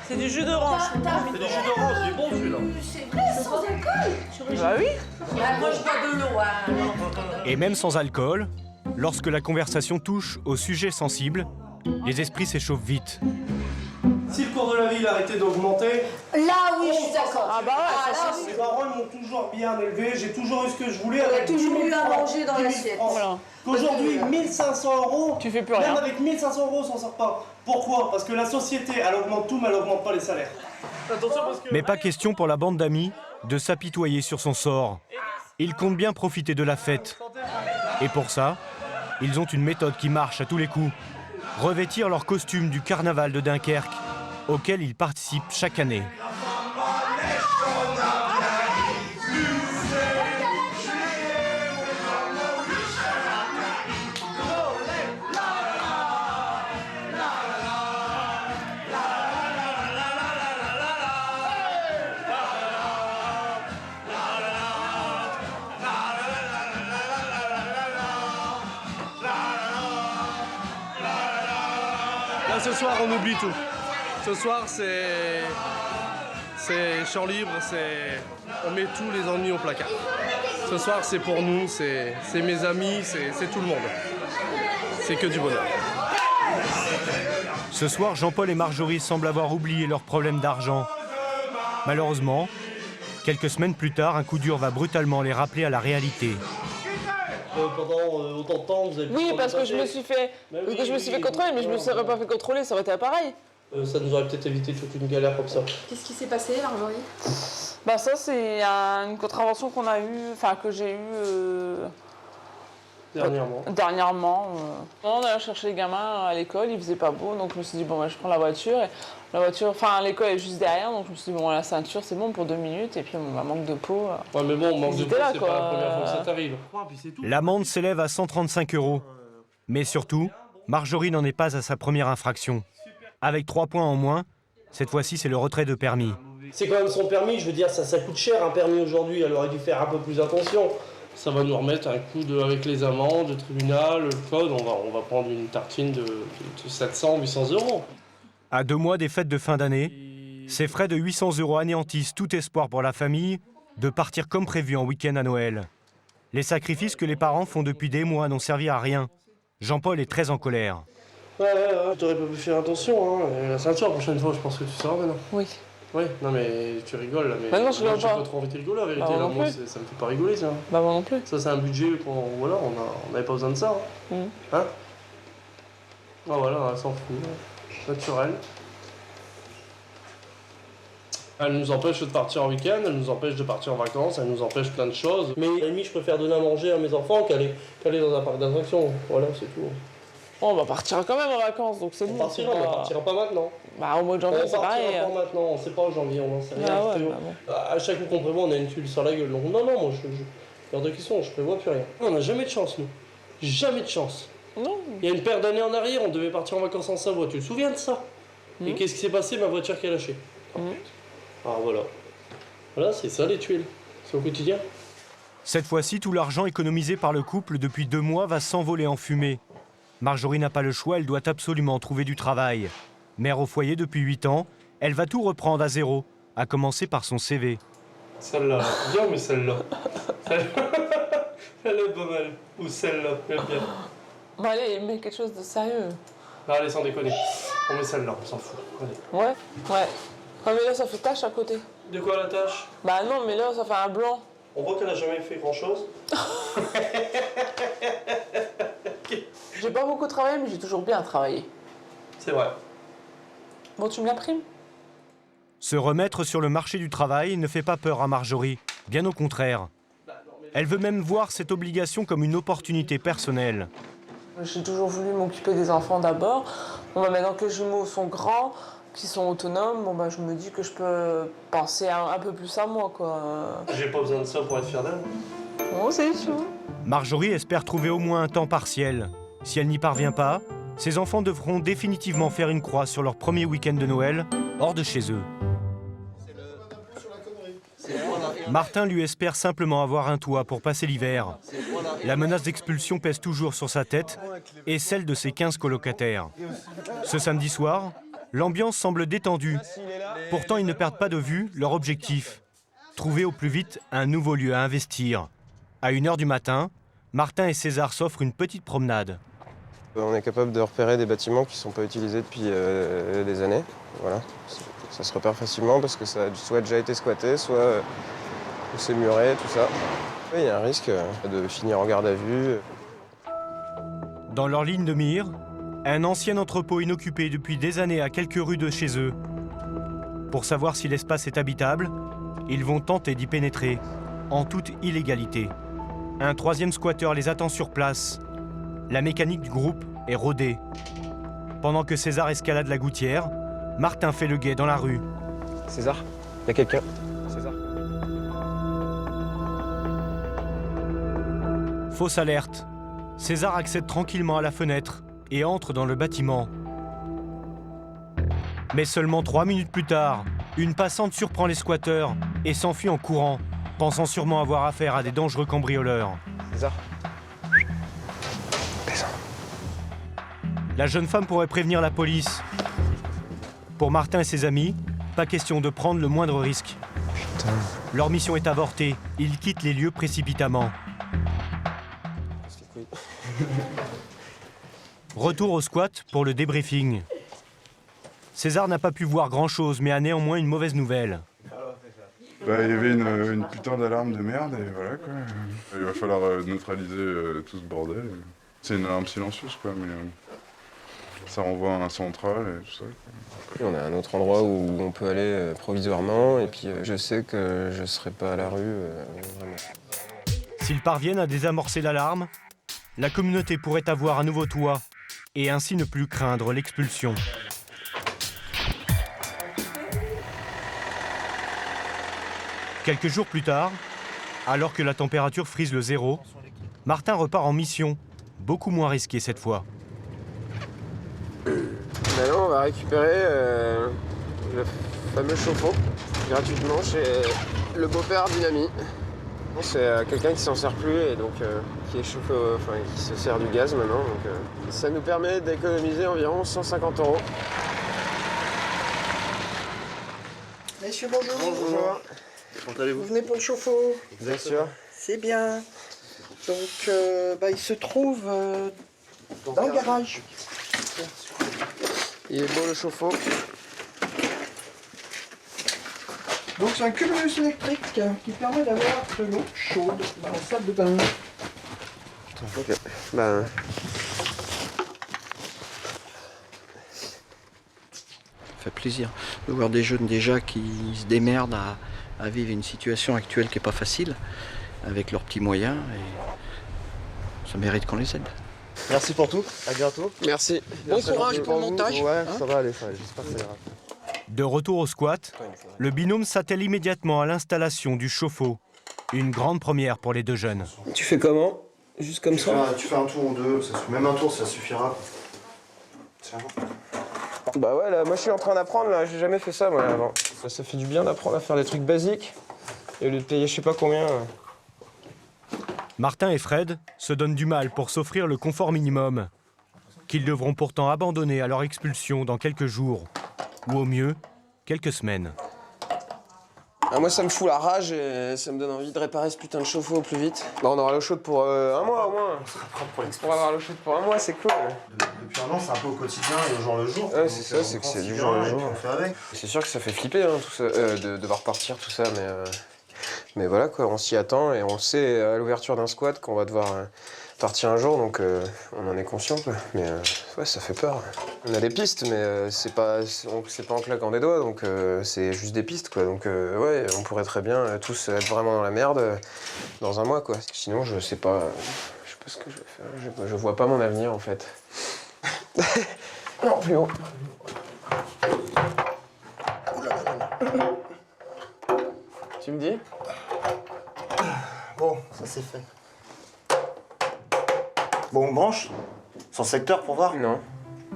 C'est du jus d'orange. C'est du jus d'orange, il est bon celui-là. C'est vrai, sans alcool? Bah oui. Moi, je bois de l'eau. Hein. Et même sans alcool, lorsque la conversation touche au sujet sensible, les esprits s'échauffent vite. Si le cours de la ville arrêtait d'augmenter... Là, oui, je suis d'accord. Ah bah ouais, ça Mes parents m'ont toujours bien élevé, j'ai toujours eu ce que je voulais. Il y a avec toujours 10 000 eu à francs, manger dans 10 000 l'assiette. francs. Voilà. Aujourd'hui, 1 500 €, tu fais plus rien. même avec 1 500 €, on s'en sort pas. Pourquoi? Parce que la société, elle augmente tout, mais elle augmente pas les salaires. Attention parce que... Mais pas question pour la bande d'amis de s'apitoyer sur son sort. Ils comptent bien profiter de la fête. Et pour ça, ils ont une méthode qui marche à tous les coups. Revêtir leur costume du carnaval de Dunkerque, auquel ils participent chaque année. Là, ce soir, on oublie tout. Ce soir, c'est champ libre, on met tous les ennuis au placard. Ce soir, c'est pour nous, c'est mes amis, c'est tout le monde. C'est que du bonheur. Ce soir, Jean-Paul et Marjorie semblent avoir oublié leurs problèmes d'argent. Malheureusement, quelques semaines plus tard, un coup dur va brutalement les rappeler à la réalité. Pendant autant de temps, vous avez... Oui, parce que je me suis fait contrôler, mais je me serais pas fait contrôler, ça aurait été pareil. Ça nous aurait peut-être évité toute une galère comme ça. Qu'est-ce qui s'est passé, Marjorie? Bah ça, c'est une contravention qu'on a eue, que j'ai eue... Dernièrement. On allait chercher les gamins à l'école, il faisait pas beau, donc je me suis dit, bon, bah, je prends la voiture. Et la voiture, l'école est juste derrière, donc je me suis dit, bon, la ceinture, c'est bon pour 2 minutes, et puis on manque de peau. Ouais, mais bon, manque de peau, c'est quoi. pas la première fois que ça t'arrive. L'amende s'élève à 135 €. Mais surtout, Marjorie n'en est pas à sa première infraction. Avec 3 points en moins, cette fois-ci, c'est le retrait de permis. C'est quand même son permis, je veux dire, ça coûte cher un permis aujourd'hui, elle aurait dû faire un peu plus attention. Ça va nous remettre un coup avec les amendes, le tribunal, le code, on va prendre une tartine de 700, 800 €. À 2 mois des fêtes de fin d'année, ces frais de 800 € anéantissent tout espoir pour la famille de partir comme prévu en week-end à Noël. Les sacrifices que les parents font depuis des mois n'ont servi à rien. Jean-Paul est très en colère. Ouais, t'aurais pas pu faire attention, hein. Et la ceinture, la prochaine fois, je pense que tu sauras maintenant. Oui. Oui, non mais tu rigoles là, mais bah non, je rigole j'ai pas. pas trop envie de rigoler, la vérité, bah, là, moi ça me fait pas rigoler ça. Bah moi non plus. Ça c'est un budget on n'avait pas besoin de ça. Hein, hein. Ah voilà, elle s'en fout, naturel. Elle nous empêche de partir en week-end, elle nous empêche de partir en vacances, elle nous empêche plein de choses. Mais à la limite, je préfère donner à manger à mes enfants qu'aller dans un parc d'attractions, voilà, c'est tout. On va partir quand même en vacances, donc c'est bon. On partira pas maintenant. Bah au mois de janvier, c'est pareil. On partira pas maintenant, on sait pas en janvier, on n'en sait rien. Ah ouais, bah bon. À chaque coup qu'on prévoit, on a une tuile sur la gueule. Donc non, moi, hors de question, je prévois plus rien. On n'a jamais de chance, nous. Jamais de chance. Non. Il y a une paire d'années en arrière, on devait partir en vacances en Savoie. Tu te souviens de ça? Et qu'est-ce qui s'est passé? Ma voiture qui a lâché. Ah voilà. Voilà, c'est ça les tuiles. C'est au quotidien. Cette fois-ci, tout l'argent économisé par le couple depuis 2 mois va s'envoler en fumée. Marjorie n'a pas le choix, elle doit absolument trouver du travail. Mère au foyer depuis 8 ans, elle va tout reprendre à zéro, à commencer par son CV. Celle-là, bien mais celle-là. Elle est pas mal. Ou celle-là, j'aime bien. Bon allez, mets quelque chose de sérieux. Non, allez, sans déconner. On met celle-là, on s'en fout. Allez. Ouais. Ouais, mais là, ça fait tache à côté. De quoi la tâche? Bah non, mais là, ça fait un blanc. On voit qu'elle a jamais fait grand-chose. J'ai pas beaucoup travaillé, mais j'ai toujours bien travaillé. C'est vrai. Bon, tu me l'imprimes? Se remettre sur le marché du travail ne fait pas peur à Marjorie, bien au contraire. Elle veut même voir cette obligation comme une opportunité personnelle. J'ai toujours voulu m'occuper des enfants d'abord. Bon, bah, maintenant que les jumeaux sont grands, qu'ils sont autonomes, bon, bah, je me dis que je peux penser un peu plus à moi, quoi. J'ai pas besoin de ça pour être fier d'elle. Bon, c'est sûr. Marjorie espère trouver au moins un temps partiel. Si elle n'y parvient pas, ses enfants devront définitivement faire une croix sur leur premier week-end de Noël, hors de chez eux. Martin lui espère simplement avoir un toit pour passer l'hiver. La menace d'expulsion pèse toujours sur sa tête et celle de ses 15 colocataires. Ce samedi soir, l'ambiance semble détendue. Pourtant, ils ne perdent pas de vue leur objectif. Trouver au plus vite un nouveau lieu à investir. À 1h du matin, Martin et César s'offrent une petite promenade. On est capable de repérer des bâtiments qui ne sont pas utilisés depuis des années. Voilà. Ça se repère facilement parce que ça a soit déjà été squatté, soit c'est muré, tout ça. Il y a un risque de finir en garde à vue. Dans leur ligne de mire, un ancien entrepôt inoccupé depuis des années à quelques rues de chez eux. Pour savoir si l'espace est habitable, ils vont tenter d'y pénétrer, en toute illégalité. Un troisième squatteur les attend sur place. La mécanique du groupe est rodée. Pendant que César escalade la gouttière, Martin fait le guet dans la rue. César, il y a quelqu'un. César. Fausse alerte. César accède tranquillement à la fenêtre et entre dans le bâtiment. Mais seulement 3 minutes plus tard, une passante surprend les squatteurs et s'enfuit en courant, pensant sûrement avoir affaire à des dangereux cambrioleurs. César. La jeune femme pourrait prévenir la police. Pour Martin et ses amis, pas question de prendre le moindre risque. Putain. Leur mission est avortée. Ils quittent les lieux précipitamment. Retour au squat pour le débriefing. César n'a pas pu voir grand-chose, mais a néanmoins une mauvaise nouvelle. Bah, il y avait une putain d'alarme de merde et voilà quoi. Il va falloir neutraliser tout ce bordel. C'est une alarme silencieuse quoi, mais ça renvoie à un central et tout ça. On a un autre endroit où on peut aller provisoirement et puis je sais que je serai pas à la rue vraiment. S'ils parviennent à désamorcer l'alarme, la communauté pourrait avoir un nouveau toit et ainsi ne plus craindre l'expulsion. Quelques jours plus tard, alors que la température frise le zéro, Martin repart en mission, beaucoup moins risquée cette fois. Maintenant, on va récupérer le fameux chauffe-eau gratuitement chez le beau-père d'une amie. C'est quelqu'un qui s'en sert plus et donc qui échauffe, qui se sert du gaz maintenant. Donc, ça nous permet d'économiser environ 150 €. Messieurs, bonjour. Bonjour. Comment allez-vous? Vous venez pour le chauffe-eau? Bien sûr. C'est bien. Donc, il se trouve dans le garage. Il est beau le chauffe-eau. Donc, c'est un cumulus électrique qui permet d'avoir de l'eau chaude dans la salle de bain. Ok. Ben... Ça fait plaisir de voir des jeunes déjà qui se démerdent à vivre une situation actuelle qui n'est pas facile avec leurs petits moyens et ça mérite qu'on les aide. Merci pour tout, à bientôt. Merci. Bon courage pour le montage. Ouais, hein. ça va aller, j'espère que ça ira. De retour au squat, le binôme s'attelle immédiatement à l'installation du chauffe-eau. Une grande première pour les deux jeunes. Tu fais comment? Juste comme ça? Tu fais un tour ou deux, même un tour ça suffira. Tiens. Bah ouais, là, moi je suis en train d'apprendre, là, j'ai jamais fait ça moi avant. Ça fait du bien d'apprendre à faire des trucs basiques et au lieu de payer je sais pas combien. Martin et Fred se donnent du mal pour s'offrir le confort minimum, qu'ils devront pourtant abandonner à leur expulsion dans quelques jours, ou au mieux, quelques semaines. Ah, moi, ça me fout la rage et ça me donne envie de réparer ce putain de chauffe-eau au plus vite. Bah, on aura l'eau chaude pour un mois au moins. On sera propre pour Pour avoir l'eau chaude pour un mois, c'est cool. Depuis un an, c'est un peu au quotidien et au jour le jour. Ouais, c'est ça, c'est que c'est du jour le jour. On fait avec. C'est sûr que ça fait flipper, hein, tout ça, de devoir partir, tout ça, mais voilà, quoi, on s'y attend et on sait à l'ouverture d'un squat qu'on va devoir partir un jour, donc on en est conscient, quoi. Mais ouais, ça fait peur. On a des pistes, mais c'est pas en claquant des doigts, donc c'est juste des pistes, quoi. Donc ouais, on pourrait très bien tous être vraiment dans la merde dans un mois, quoi. Sinon, je sais pas ce que je vais faire. Je vois pas mon avenir, en fait. Non, plus haut. Tu me dis? Bon, ça c'est fait. Bon, on branche? Son secteur pour voir? Non.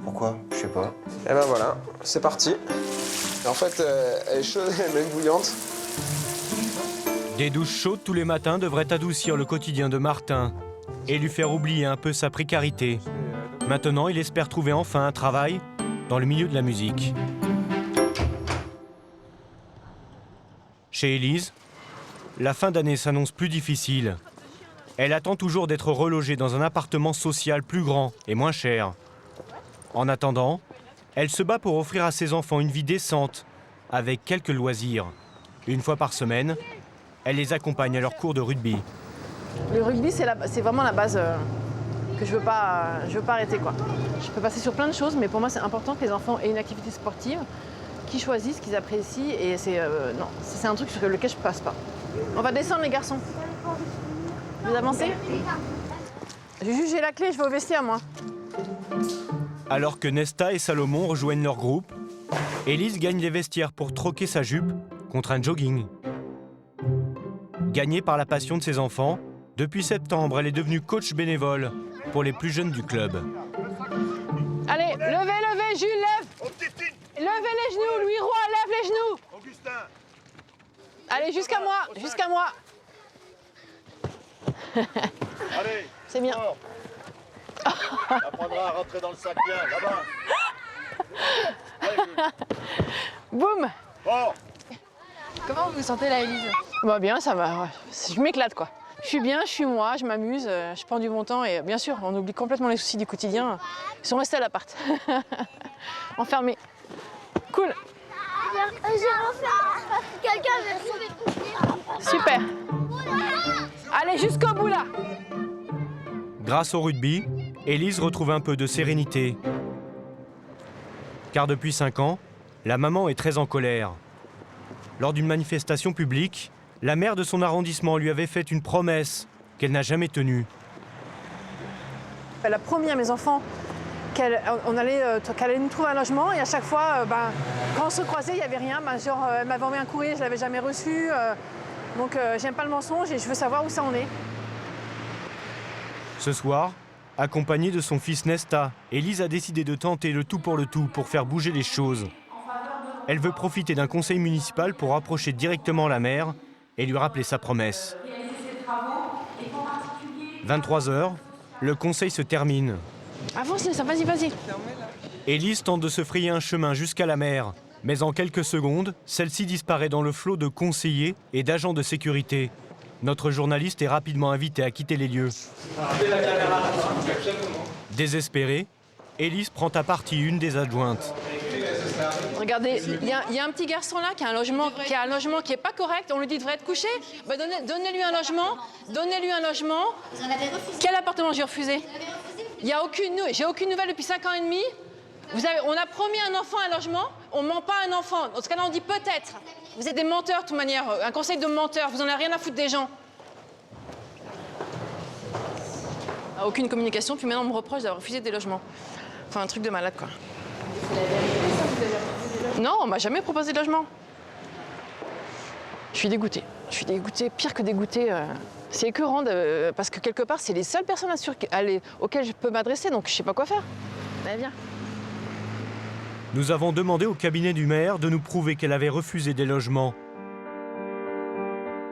Pourquoi? Je sais pas. Et ben voilà, c'est parti. En fait, elle est chaude, elle est même bouillante. Des douches chaudes tous les matins devraient adoucir le quotidien de Martin et lui faire oublier un peu sa précarité. Maintenant, il espère trouver enfin un travail dans le milieu de la musique. Chez Élise, la fin d'année s'annonce plus difficile. Elle attend toujours d'être relogée dans un appartement social plus grand et moins cher. En attendant, elle se bat pour offrir à ses enfants une vie décente, avec quelques loisirs. Une fois par semaine, elle les accompagne à leurs cours de rugby. Le rugby, c'est vraiment la base que je veux pas arrêter, quoi. Je peux passer sur plein de choses, mais pour moi, c'est important que les enfants aient une activité sportive, qu'ils choisissent, qu'ils apprécient, et c'est un truc sur lequel je passe pas. On va descendre, les garçons. Vous avancez? J'ai la clé, je vais au vestiaire, moi. Alors que Nesta et Salomon rejoignent leur groupe, Élise gagne les vestiaires pour troquer sa jupe contre un jogging. Gagnée par la passion de ses enfants, depuis septembre, elle est devenue coach bénévole pour les plus jeunes du club. Allez, levez, Jules, lève! Levez les genoux, Louis Roy, lève les genoux! Augustin! Allez, jusqu'à moi! Allez! C'est bien. Apprendra à rentrer dans le sac bien, là-bas. Boum! Bon! Comment vous vous sentez là, Élise? Bah bien, ça va. Ouais. Je m'éclate, quoi. Je suis bien, je suis moi, je m'amuse, je prends du bon temps et bien sûr, on oublie complètement les soucis du quotidien. Ils sont restés à l'appart. Enfermés. Cool. Quelqu'un veut trouver. Super. Allez, jusqu'au bout, là. Grâce au rugby, Élise retrouve un peu de sérénité. Car depuis 5 ans, la maman est très en colère. Lors d'une manifestation publique, la maire de son arrondissement lui avait fait une promesse qu'elle n'a jamais tenue. Elle a promis à mes enfants qu'elle allait nous trouver un logement et à chaque fois, quand on se croisait, il n'y avait rien. Elle m'avait envoyé un courrier, je ne l'avais jamais reçu. Donc j'aime pas le mensonge et je veux savoir où ça en est. Ce soir, accompagnée de son fils Nesta, Élise a décidé de tenter le tout pour faire bouger les choses. Elle veut profiter d'un conseil municipal pour approcher directement la maire et lui rappeler sa promesse. 23h, le conseil se termine. Avance, Nesta, vas-y. Élise tente de se frayer un chemin jusqu'à la mer, mais en quelques secondes, celle-ci disparaît dans le flot de conseillers et d'agents de sécurité. Notre journaliste est rapidement invité à quitter les lieux. Désespérée, Élise prend à partie une des adjointes. Regardez, il y a un petit garçon là qui a un logement qui est pas correct. On lui dit devrait être couché. Donnez-lui un logement. Quel appartement j'ai refusé? J'ai aucune nouvelle depuis 5 ans et demi. On a promis à un enfant un logement, on ment pas à un enfant. Dans ce cas-là, on dit peut-être. Vous êtes des menteurs de toute manière, un conseil de menteurs. Vous en avez rien à foutre des gens. Aucune communication, puis maintenant on me reproche d'avoir refusé des logements. Enfin, un truc de malade, quoi. Non, on m'a jamais proposé de logement. Je suis dégoûtée, pire que dégoûtée. C'est écœurant, parce que quelque part, c'est les seules personnes auxquelles je peux m'adresser, donc je sais pas quoi faire. Allez, viens. Nous avons demandé au cabinet du maire de nous prouver qu'elle avait refusé des logements.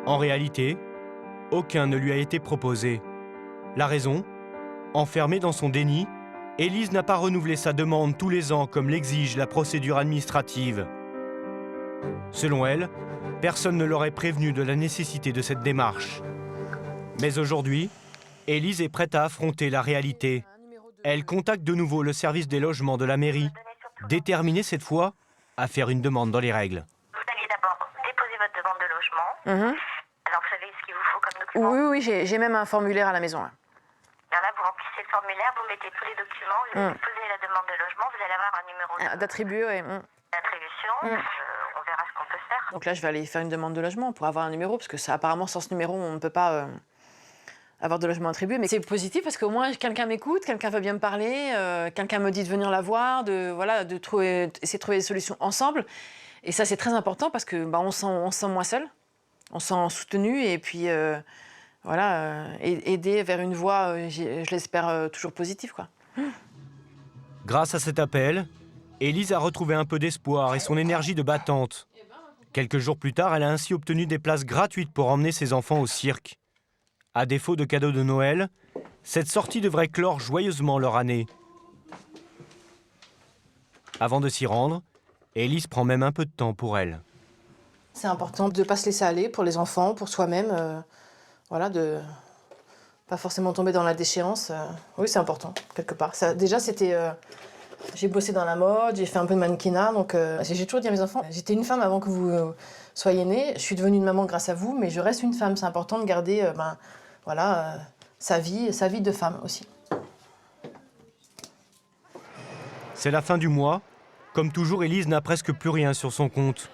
En réalité, aucun ne lui a été proposé. La raison ? Enfermée dans son déni, Élise n'a pas renouvelé sa demande tous les ans comme l'exige la procédure administrative. Selon elle, personne ne l'aurait prévenue de la nécessité de cette démarche. Mais aujourd'hui, Élise est prête à affronter la réalité. Elle contacte de nouveau le service des logements de la mairie, déterminée cette fois à faire une demande dans les règles. Vous allez d'abord déposer votre demande de logement. Alors vous savez ce qu'il vous faut comme document? Oui, j'ai même un formulaire à la maison. Là. Alors là, vous remplissez le formulaire, vous mettez tous les documents, vous allez déposer la demande de logement, vous allez avoir un numéro d'attribuer, oui. d'attribution. On verra ce qu'on peut faire. Donc là, je vais aller faire une demande de logement pour avoir un numéro, parce que ça, apparemment, sans ce numéro, on ne peut pas avoir de logement attribué. Mais c'est positif parce qu'au moins, quelqu'un m'écoute, quelqu'un veut bien me parler, quelqu'un me dit de venir la voir, essayer de trouver des solutions ensemble. Et ça, c'est très important parce que on se sent moins seul, on se sent soutenu et puis aider vers une voie, je l'espère, toujours positive, quoi. Grâce à cet appel, Élise a retrouvé un peu d'espoir et son énergie de battante. Quelques jours plus tard, elle a ainsi obtenu des places gratuites pour emmener ses enfants au cirque. À défaut de cadeaux de Noël, cette sortie devrait clore joyeusement leur année. Avant de s'y rendre, Élise prend même un peu de temps pour elle. C'est important de ne pas se laisser aller pour les enfants, pour soi-même, de pas forcément tomber dans la déchéance. Oui, c'est important, quelque part. Ça, déjà, c'était... j'ai bossé dans la mode, j'ai fait un peu de mannequinat, donc j'ai toujours dit à mes enfants, j'étais une femme avant que vous soyez née, je suis devenue une maman grâce à vous, mais je reste une femme. C'est important de garder sa vie de femme aussi. C'est la fin du mois. Comme toujours, Élise n'a presque plus rien sur son compte.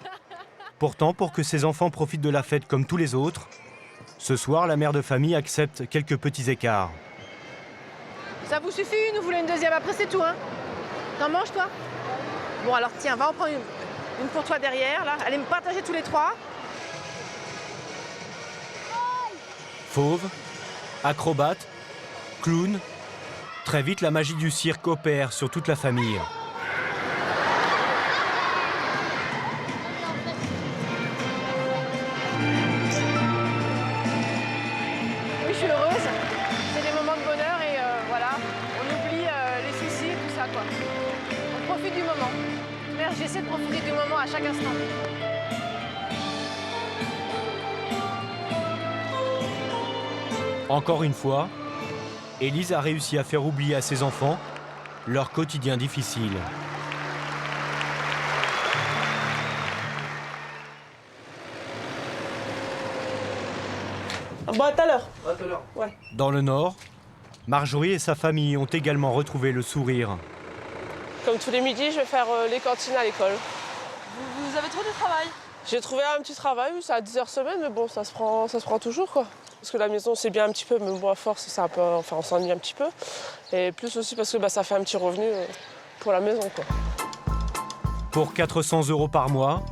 Pourtant, pour que ses enfants profitent de la fête comme tous les autres, ce soir, la mère de famille accepte quelques petits écarts. Ça vous suffit une ou vous voulez une deuxième? Après, c'est tout, hein? T'en manges, toi? Bon, alors tiens, va en prendre une pour toi derrière, là. Allez me partager tous les trois. Fauve, acrobate, clown, très vite la magie du cirque opère sur toute la famille. Oui, je suis heureuse. C'est des moments de bonheur et on oublie les soucis et tout ça, quoi. On profite du moment. Merde, j'essaie de profiter du moment à chaque instant. Encore une fois, Élise a réussi à faire oublier à ses enfants leur quotidien difficile. Bon, à tout à l'heure. À tout à l'heure. Ouais. Dans le Nord, Marjorie et sa famille ont également retrouvé le sourire. Comme tous les midis, je vais faire les cantines à l'école. Vous avez trop de travail? J'ai trouvé un petit travail, c'est à 10 heures semaine, mais bon, ça se prend toujours, quoi. Parce que la maison, c'est bien un petit peu, mais bon, à force, c'est un peu, on s'ennuie un petit peu. Et plus aussi parce que ça fait un petit revenu pour la maison, quoi. Pour 400 € par mois,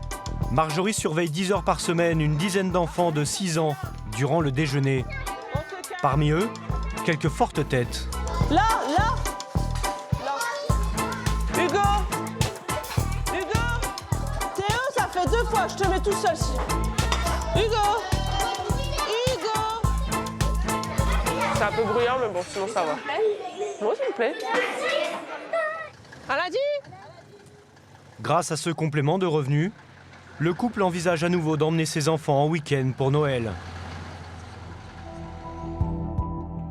Marjorie surveille 10 heures par semaine une dizaine d'enfants de 6 ans durant le déjeuner. Parmi eux, quelques fortes têtes. Là Hugo Théo, ça fait 2 fois, je te mets tout seul, si. Hugo C'est un peu bruyant, mais bon, sinon ça va. Moi, ça me plaît. Aladji ? Grâce à ce complément de revenus, le couple envisage à nouveau d'emmener ses enfants en week-end pour Noël.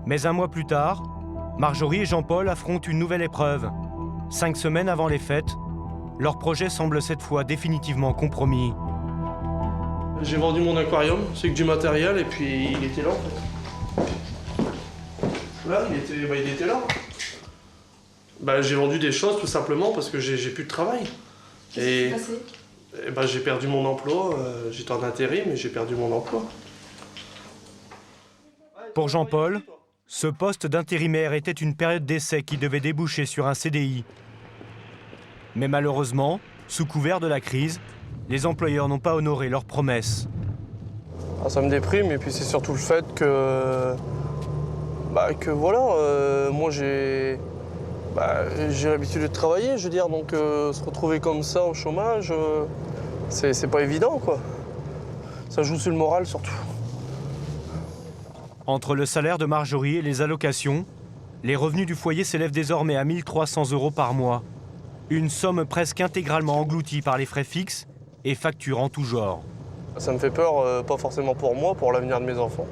Mais un mois plus tard, Marjorie et Jean-Paul affrontent une nouvelle épreuve. 5 semaines avant les fêtes, leur projet semble cette fois définitivement compromis. J'ai vendu mon aquarium, c'est que du matériel, et puis il était là, en fait. Là, il était là. J'ai vendu des choses tout simplement parce que j'ai plus de travail. Qu'est-ce qui s'est passé? J'ai perdu mon emploi, j'étais en intérim et j'ai perdu mon emploi. Pour Jean-Paul, ce poste d'intérimaire était une période d'essai qui devait déboucher sur un CDI. Mais malheureusement, sous couvert de la crise, les employeurs n'ont pas honoré leurs promesses. Ça me déprime et puis c'est surtout le fait que moi j'ai l'habitude de travailler, je veux dire, donc se retrouver comme ça au chômage, c'est pas évident, quoi. Ça joue sur le moral surtout. Entre le salaire de Marjorie et les allocations, les revenus du foyer s'élèvent désormais à 1 300 € par mois. Une somme presque intégralement engloutie par les frais fixes et factures en tout genre. Ça me fait peur, pas forcément pour moi, pour l'avenir de mes enfants.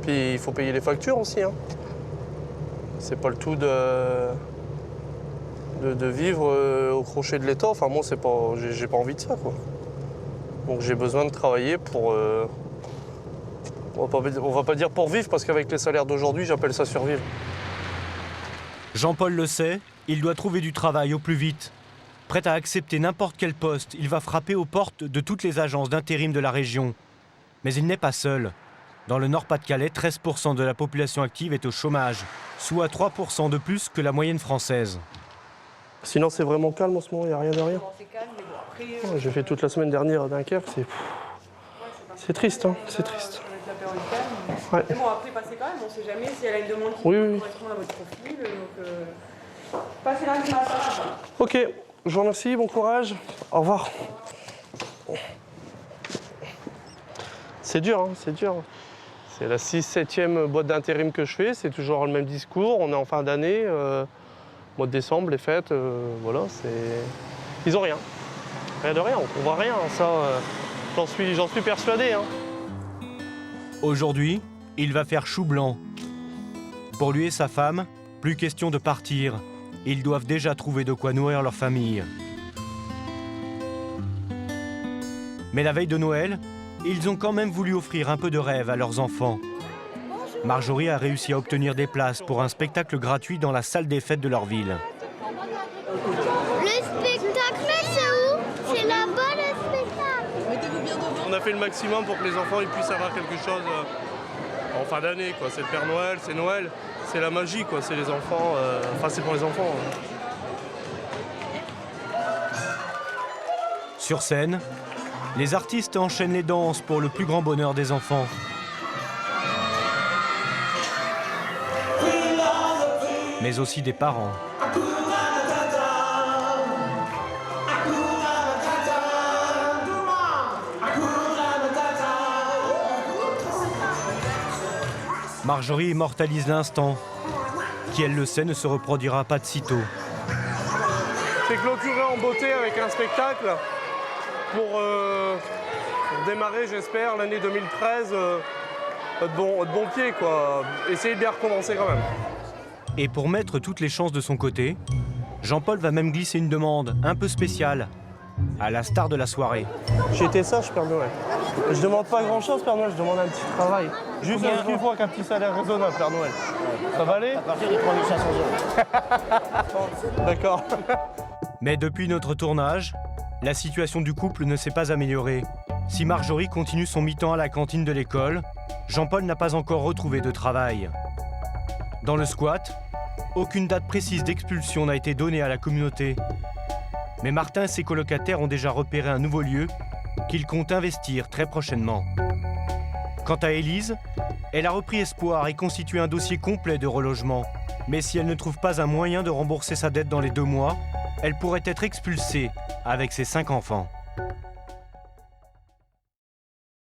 Puis il faut payer les factures aussi. Hein. C'est pas le tout de vivre au crochet de l'État. Enfin, moi, j'ai pas envie de ça, quoi. Donc j'ai besoin de travailler pour... on va pas dire pour vivre, parce qu'avec les salaires d'aujourd'hui, j'appelle ça survivre. Jean-Paul le sait, il doit trouver du travail au plus vite. Prêt à accepter n'importe quel poste, il va frapper aux portes de toutes les agences d'intérim de la région. Mais il n'est pas seul. Dans le Nord-Pas-de-Calais, 13% de la population active est au chômage, soit 3% de plus que la moyenne française. Sinon, c'est vraiment calme en ce moment, il n'y a rien de rien. J'ai fait toute la semaine dernière à Dunkerque, c'est triste, hein, c'est triste. Ouais. Mais bon, après, passez quand même, on ne sait jamais si elle a une demande qui correspond à votre profil. Donc, passez lundi matin. Ok, je vous remercie, bon courage. Au revoir. C'est dur, hein, c'est dur. C'est la 6-7e boîte d'intérim que je fais, c'est toujours le même discours. On est en fin d'année, mois de décembre, les fêtes, voilà, c'est... Ils ont rien. Rien de rien, on voit rien, ça, j'en suis persuadé. Hein. Aujourd'hui, il va faire chou blanc. Pour lui et sa femme, plus question de partir. Ils doivent déjà trouver de quoi nourrir leur famille. Mais la veille de Noël, ils ont quand même voulu offrir un peu de rêve à leurs enfants. Marjorie a réussi à obtenir des places pour un spectacle gratuit dans la salle des fêtes de leur ville. Le spectacle, c'est où? C'est là-bas le spectacle. Mettez-vous bien devant. On a fait le maximum pour que les enfants ils puissent avoir quelque chose en fin d'année. C'est le Père Noël, c'est Noël, c'est la magie, quoi. C'est les enfants, enfin c'est pour les enfants. Sur scène, les artistes enchaînent les danses pour le plus grand bonheur des enfants. Mais aussi des parents. Marjorie immortalise l'instant, qui, elle le sait, ne se reproduira pas de sitôt. C'est clôturé en beauté avec un spectacle pour démarrer, j'espère, l'année 2013 de bon pied, quoi. Essayez de bien recommencer quand même. Et pour mettre toutes les chances de son côté, Jean-Paul va même glisser une demande un peu spéciale, à la star de la soirée. J'ai été sage, Père Noël. Je demande pas grand-chose, Père Noël, je demande un petit travail. Juste une fois qu'un petit salaire raisonnable, Père Noël. Ça va aller? À partir de 3 500 €. D'accord. Mais depuis notre tournage, la situation du couple ne s'est pas améliorée. Si Marjorie continue son mi-temps à la cantine de l'école, Jean-Paul n'a pas encore retrouvé de travail. Dans le squat, aucune date précise d'expulsion n'a été donnée à la communauté. Mais Martin et ses colocataires ont déjà repéré un nouveau lieu qu'ils comptent investir très prochainement. Quant à Élise, elle a repris espoir et constitué un dossier complet de relogement. Mais si elle ne trouve pas un moyen de rembourser sa dette dans les 2 mois, elle pourrait être expulsée avec ses 5 enfants.